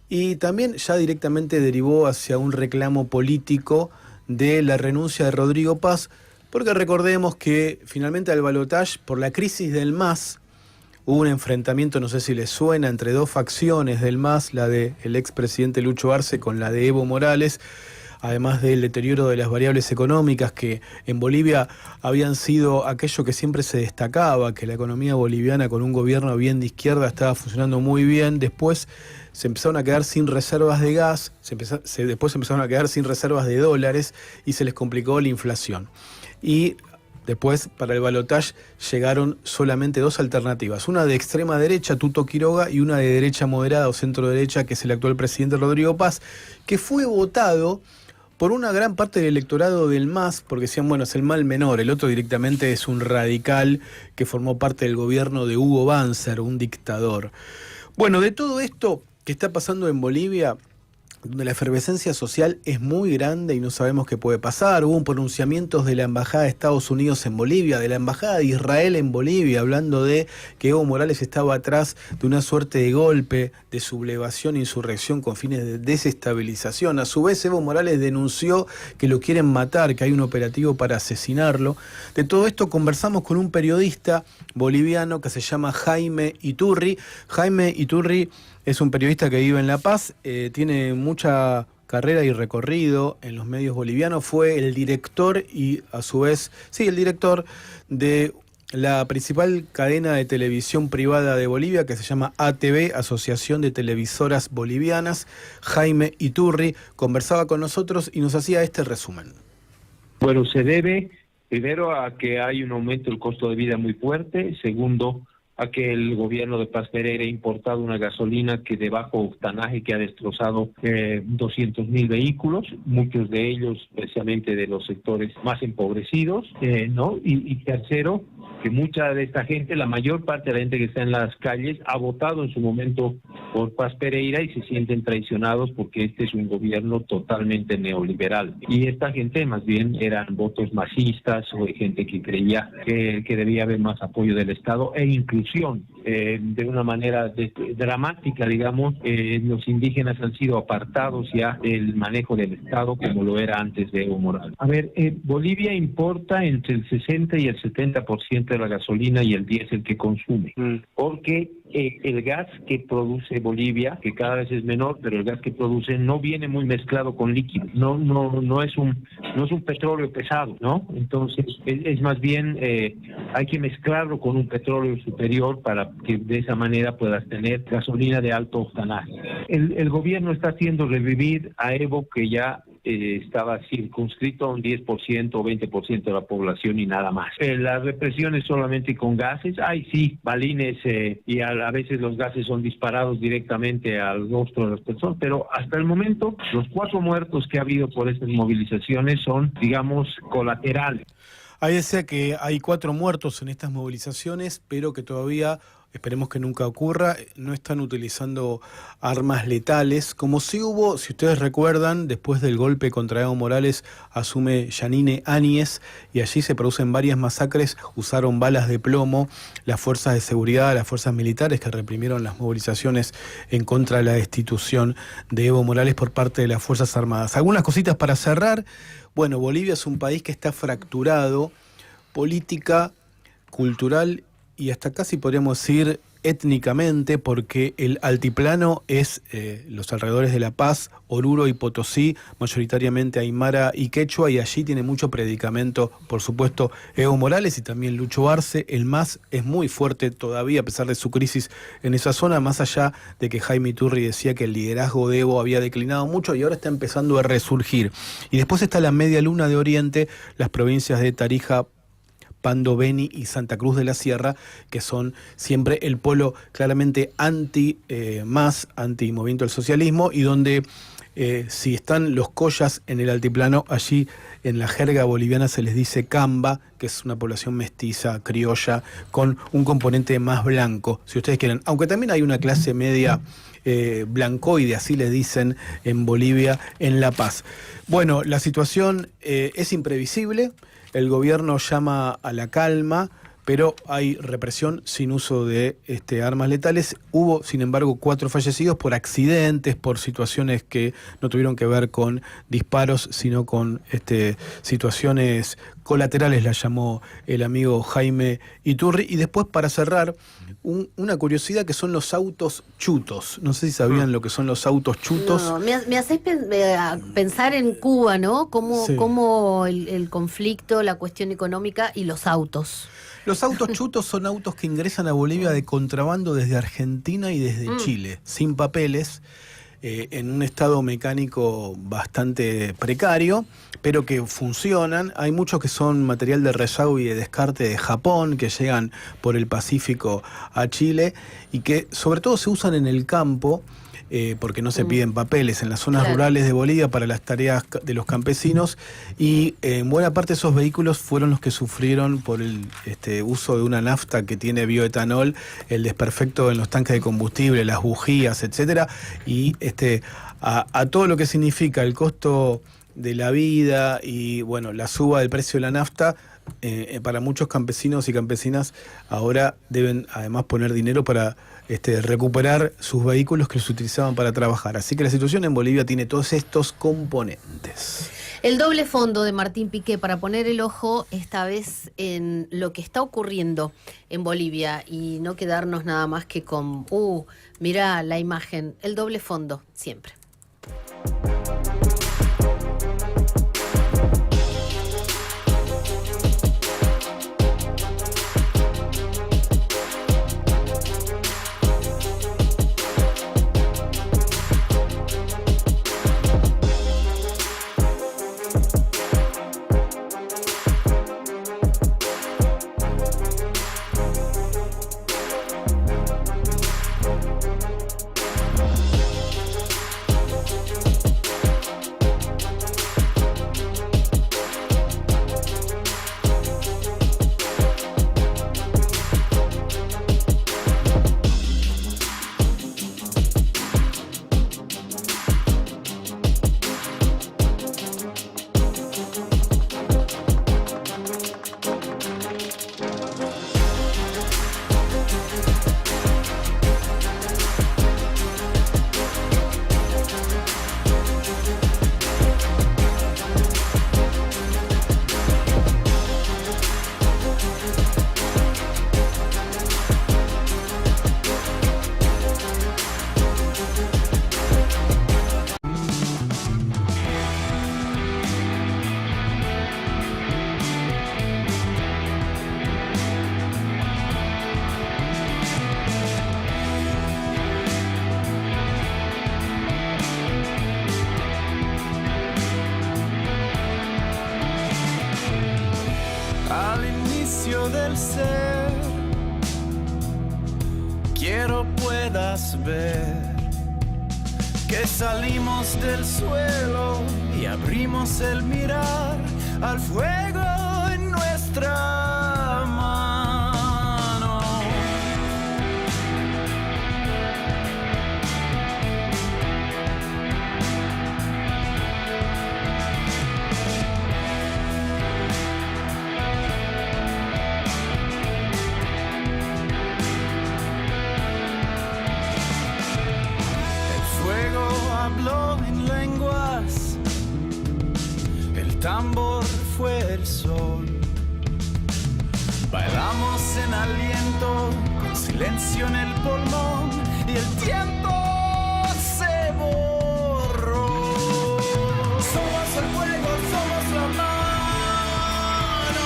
y también ya directamente derivó hacia un reclamo político de la renuncia de Rodrigo Paz, porque recordemos que finalmente al balotaje, por la crisis del MAS, hubo un enfrentamiento, no sé si les suena, entre dos facciones del MAS, la del expresidente Lucho Arce con la de Evo Morales, además del deterioro de las variables económicas que en Bolivia habían sido aquello que siempre se destacaba, que la economía boliviana con un gobierno bien de izquierda estaba funcionando muy bien. Después se empezaron a quedar sin reservas de gas, después se empezaron a quedar sin reservas de dólares y se les complicó la inflación. Y después, para el balotaje, llegaron solamente 2 alternativas. Una de extrema derecha, Tuto Quiroga, y una de derecha moderada o centro derecha, que es el actual presidente Rodrigo Paz, que fue votado por una gran parte del electorado del MAS, porque decían, bueno, es el mal menor. El otro directamente es un radical que formó parte del gobierno de Hugo Banzer, un dictador. Bueno, de todo esto que está pasando en Bolivia, donde la efervescencia social es muy grande y no sabemos qué puede pasar. Hubo un pronunciamiento de la Embajada de Estados Unidos en Bolivia, de la Embajada de Israel en Bolivia, hablando de que Evo Morales estaba atrás de una suerte de golpe, de sublevación e insurrección con fines de desestabilización. A su vez, Evo Morales denunció que lo quieren matar, que hay un operativo para asesinarlo. De todo esto conversamos con un periodista boliviano que se llama Jaime Iturri. Jaime Iturri es un periodista que vive en La Paz, tiene mucha carrera y recorrido en los medios bolivianos, fue el director y a su vez, sí, el director de la principal cadena de televisión privada de Bolivia, que se llama ATV, Asociación de Televisoras Bolivianas, Jaime Iturri, conversaba con nosotros y nos hacía este resumen. Bueno, se debe primero a que hay un aumento del costo de vida muy fuerte, segundo a que el gobierno de Paz Pereira ha importado una gasolina que de bajo octanaje que ha destrozado 200.000 vehículos, muchos de ellos especialmente de los sectores más empobrecidos, ¿no? Y tercero, que mucha de esta gente, la mayor parte de la gente que está en las calles, ha votado en su momento por Paz Pereira y se sienten traicionados porque este es un gobierno totalmente neoliberal. Y esta gente más bien eran votos masistas o gente que creía que debía haber más apoyo del Estado e inclusión. De una manera dramática, digamos, los indígenas han sido apartados ya del manejo del Estado como lo era antes de Evo Morales. A ver, Bolivia importa entre el 60 y el 70% de la gasolina y el diésel que consume, porque el gas que produce Bolivia, que cada vez es menor, pero el gas que produce no viene muy mezclado con líquidos, no es un petróleo pesado, ¿no? Entonces es más bien hay que mezclarlo con un petróleo superior para que de esa manera puedas tener gasolina de alto octanaje. El gobierno está haciendo revivir a Evo, que ya estaba circunscrito a un 10% o 20% de la población y nada más. La represión es solamente con gases. Hay sí, balines y a veces los gases son disparados directamente al rostro de las personas, pero hasta el momento los 4 muertos que ha habido por estas movilizaciones son, digamos, colaterales. Ahí decía que hay 4 muertos en estas movilizaciones, pero que todavía, esperemos que nunca ocurra, no están utilizando armas letales, como si hubo, si ustedes recuerdan, después del golpe contra Evo Morales, asume Yanine Áñez, y allí se producen varias masacres, usaron balas de plomo, las fuerzas de seguridad, las fuerzas militares que reprimieron las movilizaciones en contra de la destitución de Evo Morales por parte de las Fuerzas Armadas. Algunas cositas para cerrar. Bueno, Bolivia es un país que está fracturado, política, cultural y hasta casi podríamos decir étnicamente, porque el altiplano es los alrededores de La Paz, Oruro y Potosí, mayoritariamente aymara y quechua, y allí tiene mucho predicamento, por supuesto, Evo Morales y también Lucho Arce. El MAS es muy fuerte todavía a pesar de su crisis en esa zona, más allá de que Jaime Iturri decía que el liderazgo de Evo había declinado mucho y ahora está empezando a resurgir. Y después está la media luna de Oriente, las provincias de Tarija, Pando, Beni y Santa Cruz de la Sierra, que son siempre el polo claramente anti-MAS, anti-movimiento del socialismo, y donde si están los collas en el altiplano, allí en la jerga boliviana se les dice camba, que es una población mestiza, criolla, con un componente más blanco, si ustedes quieren. Aunque también hay una clase media blancoide, así le dicen en Bolivia, en La Paz. Bueno, la situación es imprevisible. El gobierno llama a la calma, pero hay represión sin uso de armas letales. Hubo, sin embargo, 4 fallecidos por accidentes, por situaciones que no tuvieron que ver con disparos, sino con situaciones colaterales, la llamó el amigo Jaime Iturri. Y después, para cerrar, una curiosidad que son los autos chutos. No sé si sabían lo que son los autos chutos. No, me hacéis pensar en Cuba, ¿no? Cómo el conflicto, la cuestión económica y los autos. Los autos chutos son autos que ingresan a Bolivia de contrabando desde Argentina y desde Chile, sin papeles, en un estado mecánico bastante precario, pero que funcionan. Hay muchos que son material de rezago y de descarte de Japón, que llegan por el Pacífico a Chile y que sobre todo se usan en el campo, porque no se piden papeles en las zonas rurales de Bolivia para las tareas de los campesinos, y en buena parte esos vehículos fueron los que sufrieron por el uso de una nafta que tiene bioetanol, el desperfecto en los tanques de combustible, las bujías, etcétera, y a todo lo que significa el costo de la vida y bueno, la suba del precio de la nafta. Para muchos campesinos y campesinas ahora deben además poner dinero para recuperar sus vehículos que los utilizaban para trabajar. Así que la situación en Bolivia tiene todos estos componentes. El doble fondo de Martín Piqué para poner el ojo esta vez en lo que está ocurriendo en Bolivia y no quedarnos nada más que con, mirá la imagen, el doble fondo, siempre. centro del ser. Quiero puedas ver que salimos del suelo y abrimos el mirar al fuego en nuestra mano. Habló en lenguas, el tambor fue el sol. Bailamos en aliento, con silencio en el pulmón, y el tiempo se borró. Somos el fuego, somos la mano,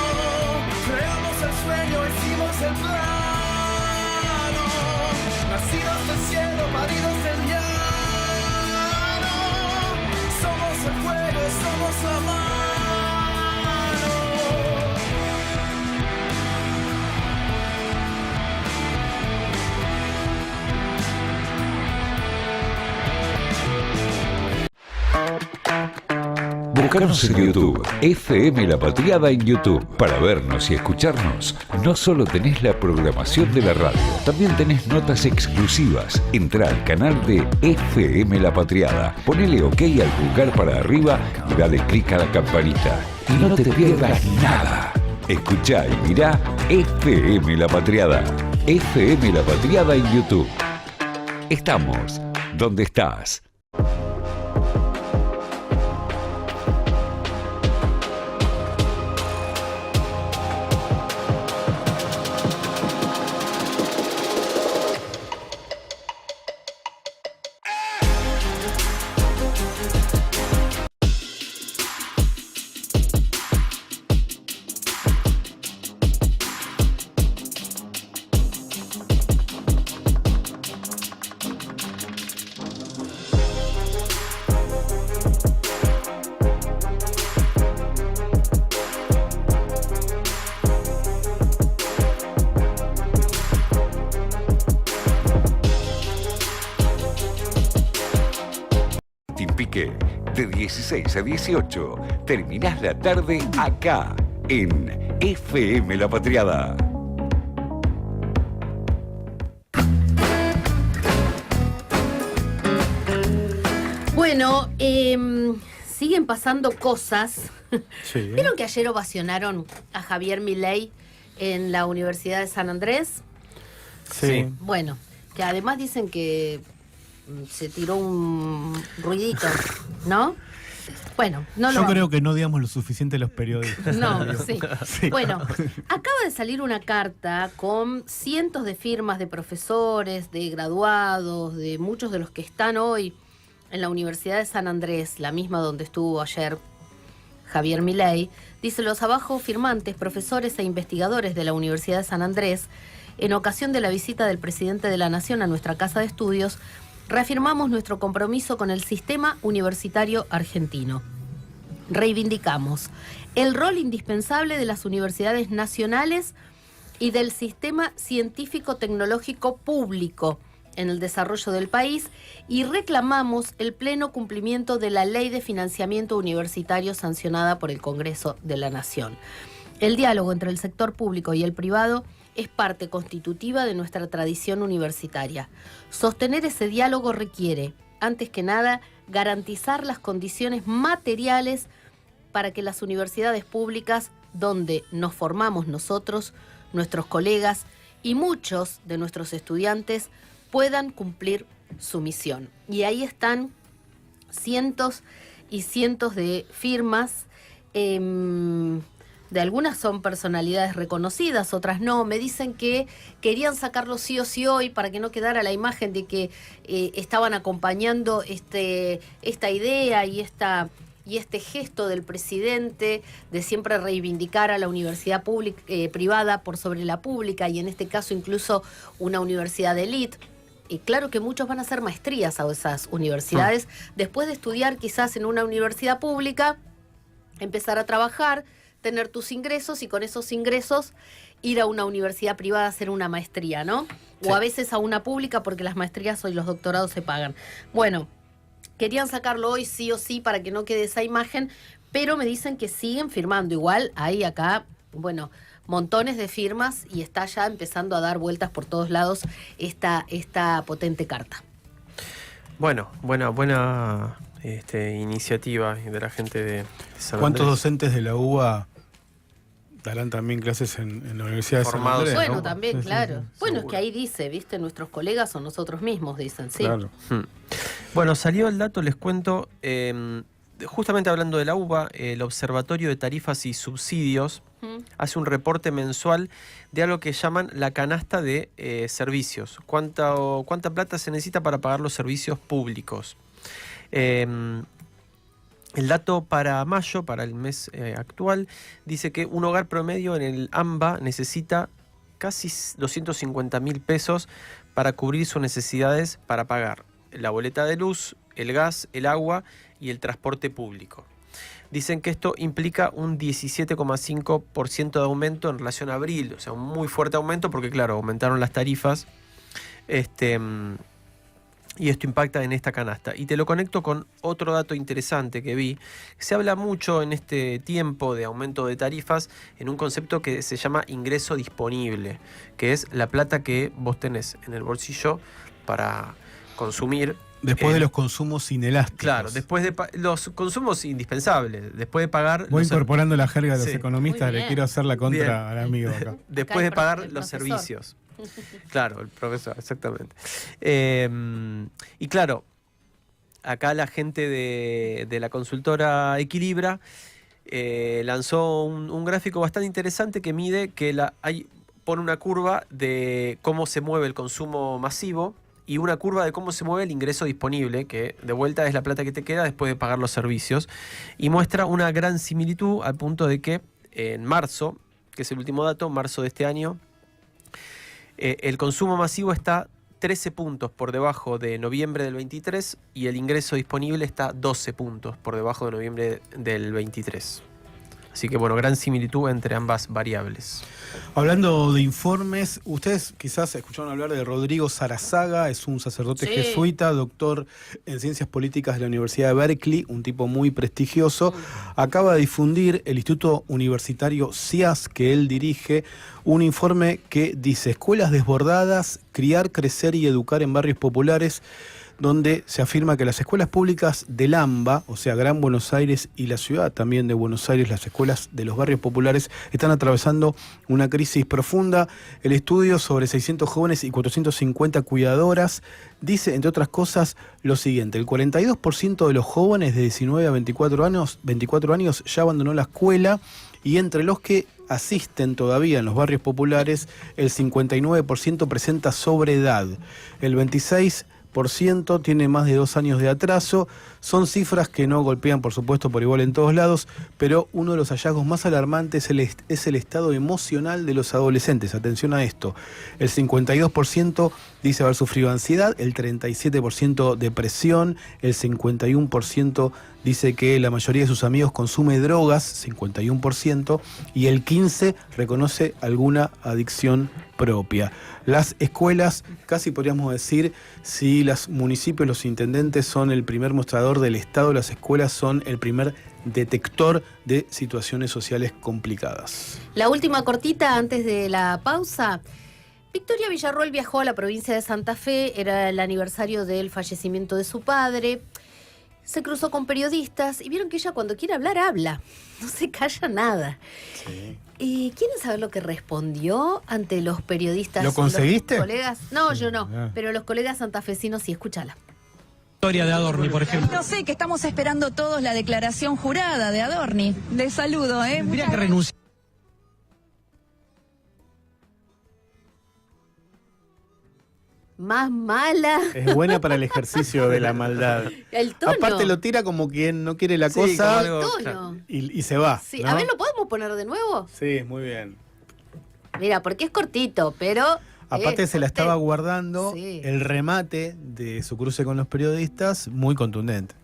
creamos el sueño, hicimos el plano, nacidos del cielo, paridos del llano. Somos el fuego, somos la mano. Búscanos en YouTube, FM La Patriada en YouTube. Para vernos y escucharnos, no solo tenés la programación de la radio, también tenés notas exclusivas. Entrá al canal de FM La Patriada, ponele OK al pulgar para arriba y dale clic a la campanita. Y no te pierdas nada. Escuchá y mirá FM La Patriada. FM La Patriada en YouTube. Estamos donde estás. De 16 a 18, terminás la tarde acá, en FM La Patriada. Bueno, siguen pasando cosas. Sí. ¿Vieron que ayer ovacionaron a Javier Milei en la Universidad de San Andrés? Sí. Bueno, que además dicen que se tiró un ruidito, ¿no? Bueno, no lo... Yo creo que no digamos lo suficiente a los periodistas. No, sí. Sí. Bueno, acaba de salir una carta con cientos de firmas de profesores, de graduados, de muchos de los que están hoy en la Universidad de San Andrés, la misma donde estuvo ayer Javier Milei. Dice: los abajo firmantes, profesores e investigadores de la Universidad de San Andrés, en ocasión de la visita del presidente de la Nación a nuestra casa de estudios, reafirmamos nuestro compromiso con el sistema universitario argentino. Reivindicamos el rol indispensable de las universidades nacionales y del sistema científico-tecnológico público en el desarrollo del país y reclamamos el pleno cumplimiento de la Ley de Financiamiento Universitario sancionada por el Congreso de la Nación. El diálogo entre el sector público y el privado es parte constitutiva de nuestra tradición universitaria. Sostener ese diálogo requiere, antes que nada, garantizar las condiciones materiales para que las universidades públicas, donde nos formamos nosotros, nuestros colegas y muchos de nuestros estudiantes, puedan cumplir su misión. Y ahí están cientos y cientos de firmas. De algunas son personalidades reconocidas, otras no. Me dicen que querían sacarlo sí o sí hoy para que no quedara la imagen de que estaban acompañando esta idea y este gesto del presidente de siempre reivindicar a la universidad pública, privada por sobre la pública, y en este caso incluso una universidad de élite. Y claro que muchos van a hacer maestrías a esas universidades, después de estudiar quizás en una universidad pública, empezar a trabajar, tener tus ingresos y con esos ingresos ir a una universidad privada a hacer una maestría, ¿no? Sí. O a veces a una pública porque las maestrías y los doctorados se pagan. Bueno, querían sacarlo hoy sí o sí para que no quede esa imagen, pero me dicen que siguen firmando. Igual hay acá, bueno, montones de firmas y está ya empezando a dar vueltas por todos lados esta potente carta. Bueno, buena iniciativa de la gente de San ¿Cuántos Andrés? docentes de la UBA darán también clases en la Universidad de San Formados, Andrés? Bueno, ¿no? también, Sí, claro. sí, Bueno, es seguro. que ahí dice, ¿viste? Nuestros colegas o nosotros mismos, dicen, sí. claro. Bueno, salió el dato, les cuento, justamente hablando de la UBA, el Observatorio de Tarifas y Subsidios hace un reporte mensual de algo que llaman la canasta de servicios. ¿Cuánta plata se necesita para pagar los servicios públicos? El dato para mayo, para el mes actual, dice que un hogar promedio en el AMBA necesita casi 250.000 pesos para cubrir sus necesidades para pagar la boleta de luz, el gas, el agua y el transporte público. Dicen que esto implica un 17,5% de aumento en relación a abril, o sea, un muy fuerte aumento porque, claro, aumentaron las tarifas. Y esto impacta en esta canasta. Y te lo conecto con otro dato interesante que vi. Se habla mucho en este tiempo de aumento de tarifas en un concepto que se llama ingreso disponible, que es la plata que vos tenés en el bolsillo para consumir. Después de los consumos inelásticos. Claro, después de los consumos indispensables, después de pagar... Voy los incorporando la jerga de los Sí. economistas, Muy le bien. quiero hacer la contra Bien. al amigo acá. después de pagar el los profesor. servicios. Claro, el profesor, exactamente. Y claro, acá la gente de la consultora Equilibra lanzó un gráfico bastante interesante que mide que pone una curva de cómo se mueve el consumo masivo y una curva de cómo se mueve el ingreso disponible, que de vuelta es la plata que te queda después de pagar los servicios, y muestra una gran similitud al punto de que en marzo, que es el último dato, marzo de este año, el consumo masivo está 13 puntos por debajo de noviembre del 23 y el ingreso disponible está 12 puntos por debajo de noviembre del 23. Así que bueno, gran similitud entre ambas variables. Hablando de informes, ustedes quizás escucharon hablar de Rodrigo Sarazaga, es un sacerdote Sí. jesuita, doctor en Ciencias Políticas de la Universidad de Berkeley, un tipo muy prestigioso. Acaba de difundir el Instituto Universitario CIAS, que él dirige, un informe que dice escuelas desbordadas, criar, crecer y educar en barrios populares, donde se afirma que las escuelas públicas del AMBA, o sea, Gran Buenos Aires y la ciudad también de Buenos Aires, las escuelas de los barrios populares, están atravesando una crisis profunda. El estudio sobre 600 jóvenes y 450 cuidadoras dice, entre otras cosas, lo siguiente: el 42% de los jóvenes de 19 a 24 años ya abandonó la escuela, y entre los que asisten todavía en los barrios populares, el 59% presenta sobreedad. El 26% tiene más de 2 años de atraso. Son cifras que no golpean, por supuesto, por igual en todos lados, pero uno de los hallazgos más alarmantes es el estado emocional de los adolescentes. Atención a esto: el 52% dice haber sufrido ansiedad, el 37% depresión, el 51% dice que la mayoría de sus amigos consume drogas, 51%, y el 15% reconoce alguna adicción propia. Las escuelas, casi podríamos decir, si los municipios, los intendentes son el primer mostrador del Estado, las escuelas son el primer detector de situaciones sociales complicadas. La última cortita antes de la pausa. Victoria Villarroel viajó a la provincia de Santa Fe, era el aniversario del fallecimiento de su padre. Se cruzó con periodistas y vieron que ella cuando quiere hablar, habla. No se calla nada. Sí. ¿Quieren saber lo que respondió ante los periodistas? ¿Lo conseguiste? Los colegas, no, yo no, Ah. pero los colegas santafesinos sí, escúchala. Historia de Adorni, por ejemplo. No sé, que estamos esperando todos la declaración jurada de Adorni. Les saludo, ¿eh? Tendría que renunciar. Más mala. Es buena para el ejercicio de la maldad. El tono. Aparte lo tira como quien no quiere la Sí, cosa como algo, El tono. claro. y se va. Sí, ¿no? a ver, ¿lo podemos poner de nuevo? Sí, muy bien. Mira, porque es cortito, pero... Aparte se la estaba guardando Sí. el remate de su cruce con los periodistas, muy contundente.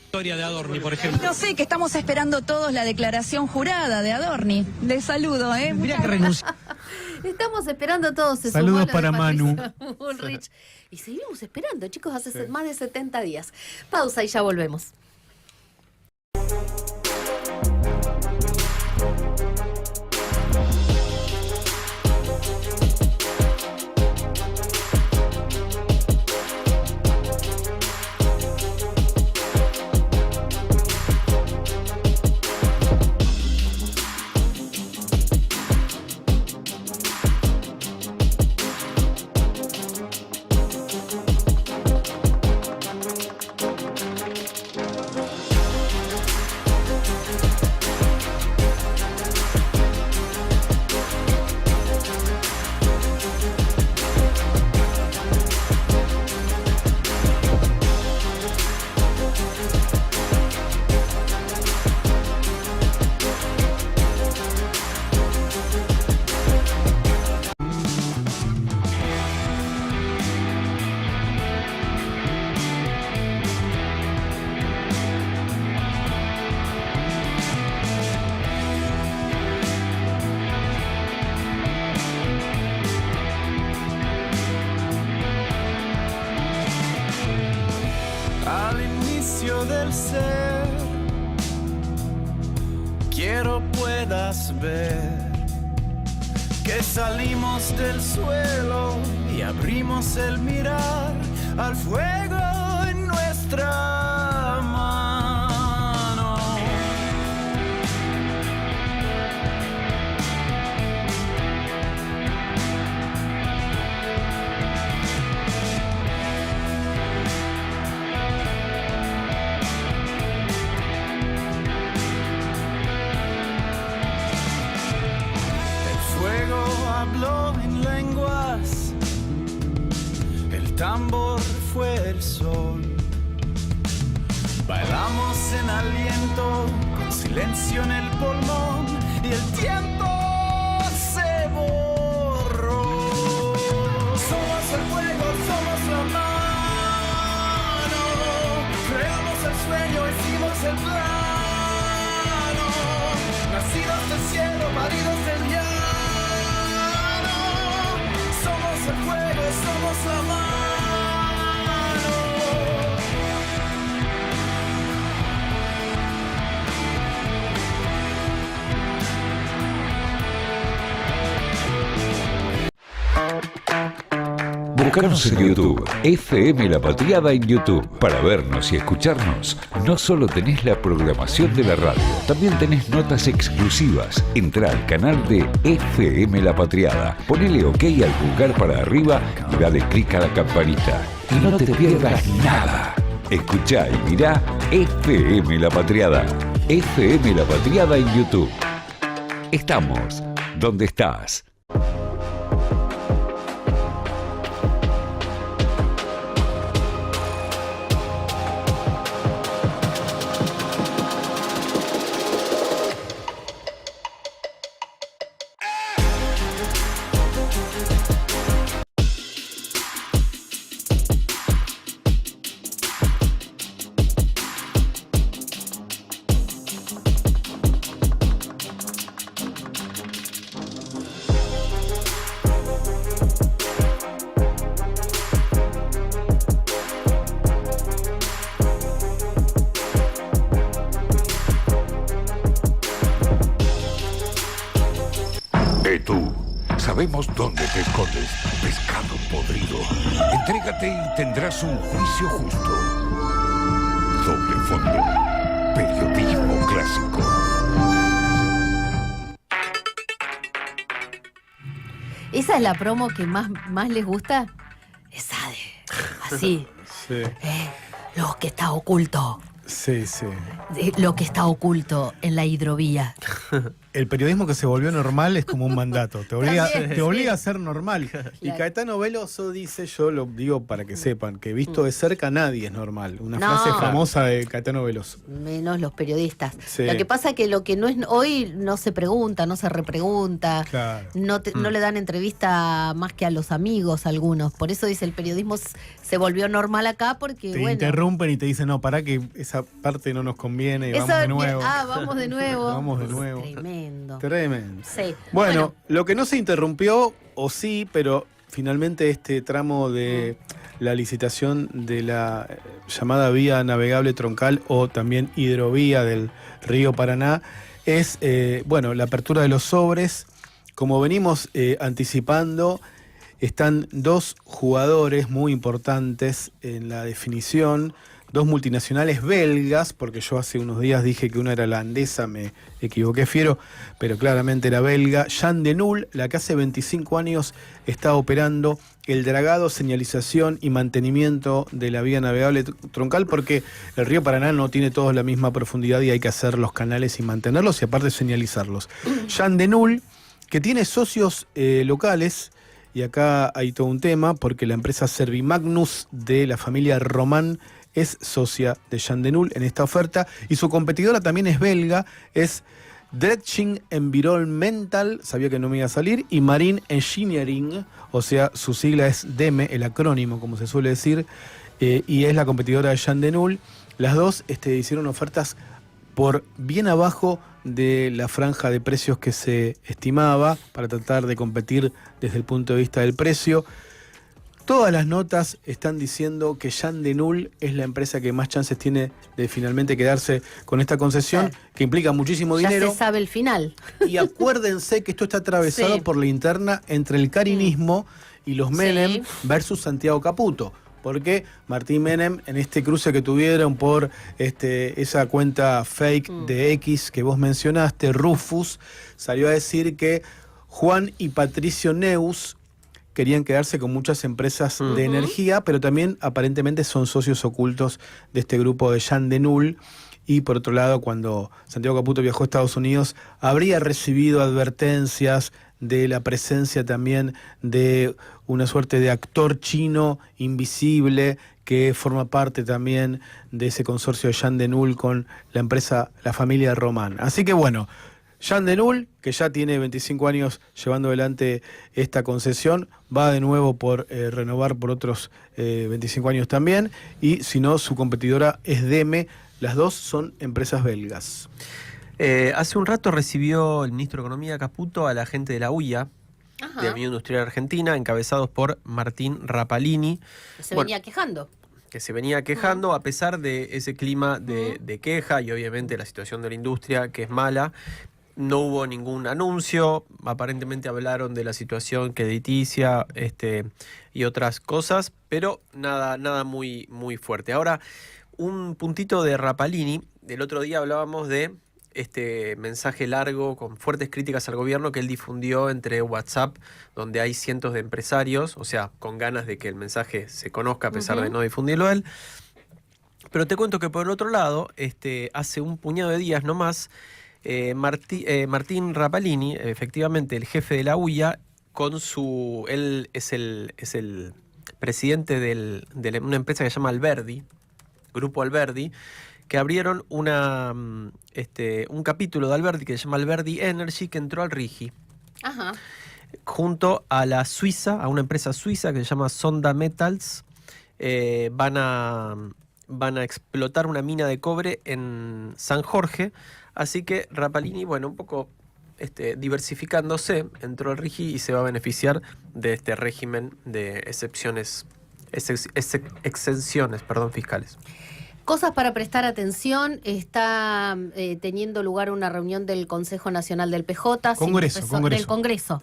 Historia de Adorni, por ejemplo. No sé, que estamos esperando todos la declaración jurada de Adorni. Les saludo, Mirá que renunció. Estamos esperando todos. Saludos para Manu. Bullrich. Y seguimos esperando, chicos, hace más de 70 días. Pausa y ya volvemos. Al inicio del ser, quiero puedas ver que salimos del suelo y abrimos el mirar al fuego en nuestra mano. Habló en lenguas, el tambor fue el sol. Bailamos en aliento, con silencio en el pulmón, y el tiempo se borró. Somos el fuego, somos la mano, creamos el sueño, hicimos el plano, nacidos del cielo, paridos del llano. Somos el fuego, somos la mano. Búscanos en YouTube, FM La Patriada en YouTube. Para vernos y escucharnos, no solo tenés la programación de la radio, también tenés notas exclusivas. Entrá al canal de FM La Patriada, ponele OK al pulgar para arriba y dale clic a la campanita. Y no te pierdas nada. Escuchá y mirá FM La Patriada. FM La Patriada en YouTube. Estamos donde estás. Tú, sabemos dónde te escondes, pescado podrido. Entrégate y tendrás un juicio justo. Doble Fondo, periodismo clásico. ¿Esa es la promo que más les gusta? Esa de... Así. Sí. Lo que está oculto. Sí, sí. Lo que está oculto en la hidrovía. el periodismo que se volvió normal es como un mandato. Te obliga También, a ser normal. Y Claro. Caetano Veloso dice, yo lo digo para que sepan, que visto de cerca nadie es normal. Una No. frase famosa de Caetano Veloso. Menos los periodistas. Sí. Lo que pasa es que lo que no es hoy no se pregunta, no se repregunta, Claro. no le dan entrevista más que a los amigos algunos. Por eso dice el periodismo se volvió normal acá porque Te bueno. interrumpen y te dicen, no, pará que esa parte no nos conviene, Eso- vamos de nuevo. vamos de nuevo. Vamos de nuevo. Tremendo. Tremendo. Sí. Bueno, lo que no se interrumpió, o sí, pero finalmente este tramo de la licitación de la llamada vía navegable troncal o también hidrovía del río Paraná es, la apertura de los sobres. Como venimos anticipando, están dos jugadores muy importantes en la definición, dos multinacionales belgas, porque yo hace unos días dije que una era la Andesa, me equivoqué fiero, pero claramente era belga. Jan de Null, la que hace 25 años está operando el dragado, señalización y mantenimiento de la vía navegable troncal, porque el río Paraná no tiene todos la misma profundidad y hay que hacer los canales y mantenerlos y aparte señalizarlos. Jan de Null, que tiene socios locales. Y acá hay todo un tema, porque la empresa Servimagnus de la familia Román es socia de Jan de Null en esta oferta. Y su competidora también es belga, es Dredging Environmental, sabía que no me iba a salir, y Marine Engineering, o sea, su sigla es DEME, el acrónimo, como se suele decir, y es la competidora de Jan de Null. Las dos hicieron ofertas por bien abajo de la franja de precios que se estimaba para tratar de competir desde el punto de vista del precio. Todas las notas están diciendo que Jan de Null es la empresa que más chances tiene de finalmente quedarse con esta concesión, que implica muchísimo Ya dinero. se sabe el final. Y acuérdense que esto está atravesado Sí. por la interna entre el carinismo y los Menem versus Santiago Caputo. Porque Martín Menem, en este cruce que tuvieron por esa cuenta fake de X que vos mencionaste, Rufus, salió a decir que Juan y Patricio Neus querían quedarse con muchas empresas de energía, pero también aparentemente son socios ocultos de este grupo de Jan de Null. Y por otro lado, cuando Santiago Caputo viajó a Estados Unidos, habría recibido advertencias de la presencia también de una suerte de actor chino invisible que forma parte también de ese consorcio de Jan de Null con la empresa, la familia Román. Así que bueno, Jan de Null, que ya tiene 25 años llevando adelante esta concesión, va de nuevo por renovar por otros 25 años también, y si no, su competidora es DEME. Las dos son empresas belgas. Hace un rato recibió el ministro de Economía Caputo a la gente de la UIA, de la Unión Industrial Argentina, encabezados por Martín Rapalini. Se venía quejando. Que se venía quejando a pesar de ese clima de queja y obviamente la situación de la industria que es mala. No hubo ningún anuncio, aparentemente hablaron de la situación crediticia y otras cosas, pero nada muy, muy fuerte. Ahora, un puntito de Rapalini. El otro día hablábamos de este mensaje largo con fuertes críticas al gobierno que él difundió entre WhatsApp, donde hay cientos de empresarios, o sea, con ganas de que el mensaje se conozca a pesar de no difundirlo él. Pero te cuento que por el otro lado, hace un puñado de días nomás, Martín Rapalini, efectivamente el jefe de la UIA, él es el presidente de una empresa que se llama Alberdi, Grupo Alberdi, que abrieron un capítulo de Alberdi que se llama Alberdi Energy, que entró al RIGI. Ajá. Junto a a una empresa suiza que se llama Sonda Metals. Van a explotar una mina de cobre en San Jorge. Así que Rapalini, un poco diversificándose, entró al RIGI y se va a beneficiar de este régimen de exenciones fiscales. Cosas para prestar atención. Está teniendo lugar una reunión del Consejo Nacional del PJ. Del Congreso.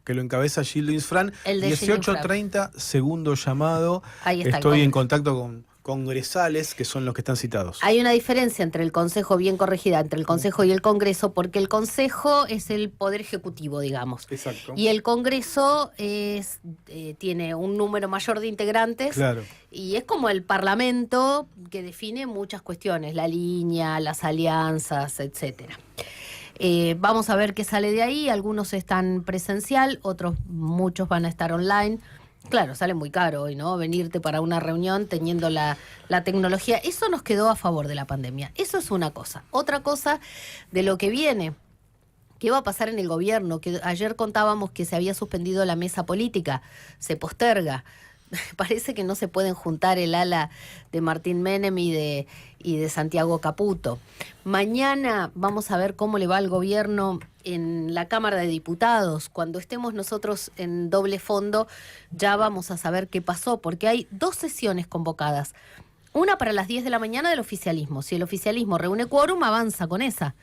Que lo encabeza Gildo Insfrán. El de 18:30, segundo llamado. Ahí está. Estoy en contacto con congresales, que son los que están citados. Hay una diferencia entre el Consejo, bien corregida, entre el Consejo y el Congreso, porque el Consejo es el Poder Ejecutivo, digamos. Exacto. Y el Congreso tiene un número mayor de integrantes. Claro. Y es como el Parlamento que define muchas cuestiones, la línea, las alianzas, etcétera. Vamos a ver qué sale de ahí. Algunos están presencial, muchos van a estar online. Claro, sale muy caro hoy, ¿no? Venirte para una reunión teniendo la tecnología. Eso nos quedó a favor de la pandemia. Eso es una cosa. Otra cosa de lo que viene. ¿Qué va a pasar en el gobierno? Que ayer contábamos que se había suspendido la mesa política, se posterga. Parece que no se pueden juntar el ala de Martín Menem y de Santiago Caputo. Mañana vamos a ver cómo le va al gobierno en la Cámara de Diputados. Cuando estemos nosotros en doble fondo ya vamos a saber qué pasó, porque hay 2 sesiones convocadas. Una para las 10 de la mañana del oficialismo. Si el oficialismo reúne quórum, avanza con esa.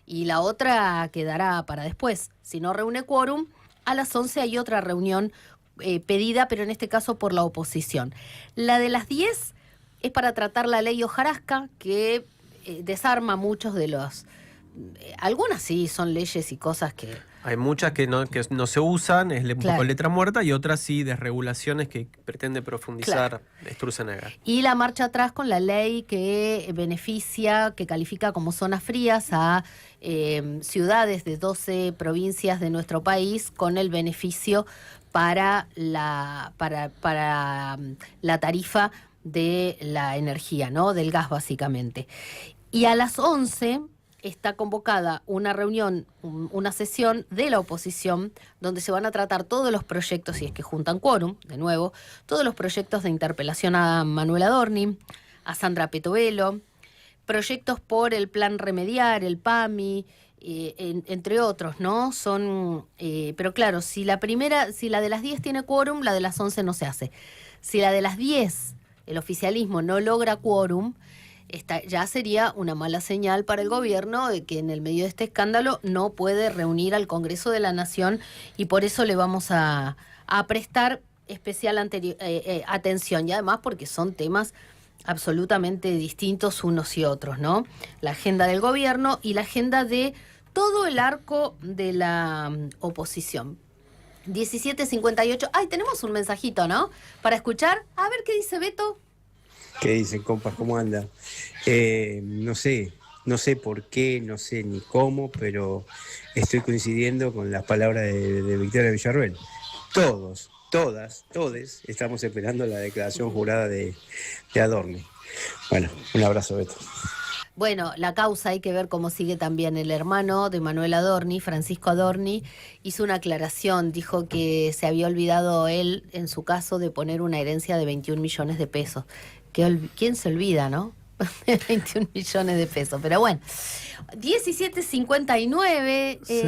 Y la otra quedará para después. Si no reúne quórum, a las 11 hay otra reunión pedida, pero en este caso por la oposición. La de las 10 es para tratar la ley hojarasca, que desarma muchos de los... algunas sí son leyes y cosas que... Hay muchas que no se usan, es un Claro. poco letra muerta, y otras sí, desregulaciones que pretende profundizar Sturzenegger. Y la marcha atrás con la ley que beneficia, que califica como zonas frías a ciudades de 12 provincias de nuestro país, con el beneficio para la tarifa de la energía, ¿no? Del gas, básicamente. Y a las 11 está convocada una reunión, una sesión de la oposición, donde se van a tratar todos los proyectos, si es que juntan quórum, de nuevo, todos los proyectos de interpelación a Manuel Adorni, a Sandra Petovelo, proyectos por el plan remediar, el PAMI, entre otros, ¿no? Son, pero claro, si la de las 10 tiene quórum, la de las 11 no se hace. Si la de las 10, el oficialismo no logra quórum, ya sería una mala señal para el gobierno de que en el medio de este escándalo no puede reunir al Congreso de la Nación, y por eso le vamos a prestar especial atención, y además porque son temas absolutamente distintos unos y otros, ¿no? La agenda del gobierno y la agenda de todo el arco de la oposición. 17:58. Ay, tenemos un mensajito, ¿no? Para escuchar. A ver qué dice Beto. ¿Qué dicen, compas? ¿Cómo anda? No sé por qué, no sé ni cómo, pero estoy coincidiendo con las palabras de Victoria Villarruel. Todos estamos esperando la declaración jurada de Adorni. Bueno, un abrazo, Beto. Bueno, la causa hay que ver cómo sigue también. El hermano de Manuel Adorni, Francisco Adorni, hizo una aclaración, dijo que se había olvidado él, en su caso, de poner una herencia de 21 millones de pesos. ¿Quién se olvida, no? 21 millones de pesos, pero bueno. 17:59. Sí.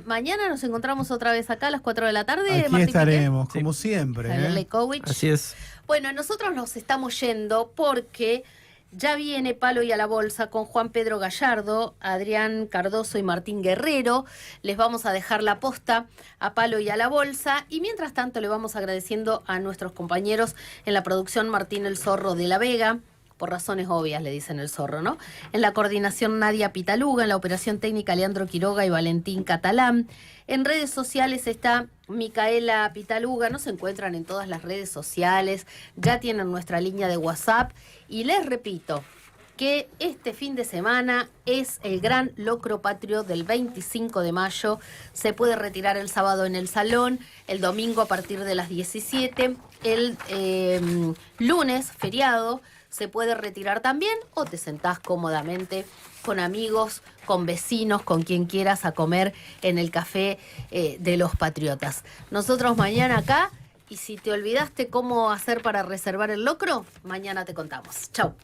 Mañana nos encontramos otra vez acá a las 4 de la tarde. Aquí Martín estaremos, Piqué, como siempre. Javier Leikowicz. Así es. Bueno, nosotros nos estamos yendo porque ya viene Palo y a la Bolsa con Juan Pedro Gallardo, Adrián Cardoso y Martín Guerrero. Les vamos a dejar la posta a Palo y a la Bolsa, y mientras tanto le vamos agradeciendo a nuestros compañeros en la producción: Martín el Zorro de la Vega, por razones obvias le dicen el Zorro, ¿no? En la coordinación Nadia Pitaluga, en la operación técnica Leandro Quiroga y Valentín Catalán. En redes sociales está Micaela Pitaluga, nos encuentran en todas las redes sociales, ya tienen nuestra línea de WhatsApp, y les repito que este fin de semana es el gran locro patrio del 25 de mayo, se puede retirar el sábado en el salón, el domingo a partir de las 17, el lunes, feriado, se puede retirar también, o te sentás cómodamente con amigos, con vecinos, con quien quieras, a comer en el café de los Patriotas. Nosotros mañana acá, y si te olvidaste cómo hacer para reservar el locro, mañana te contamos. Chau.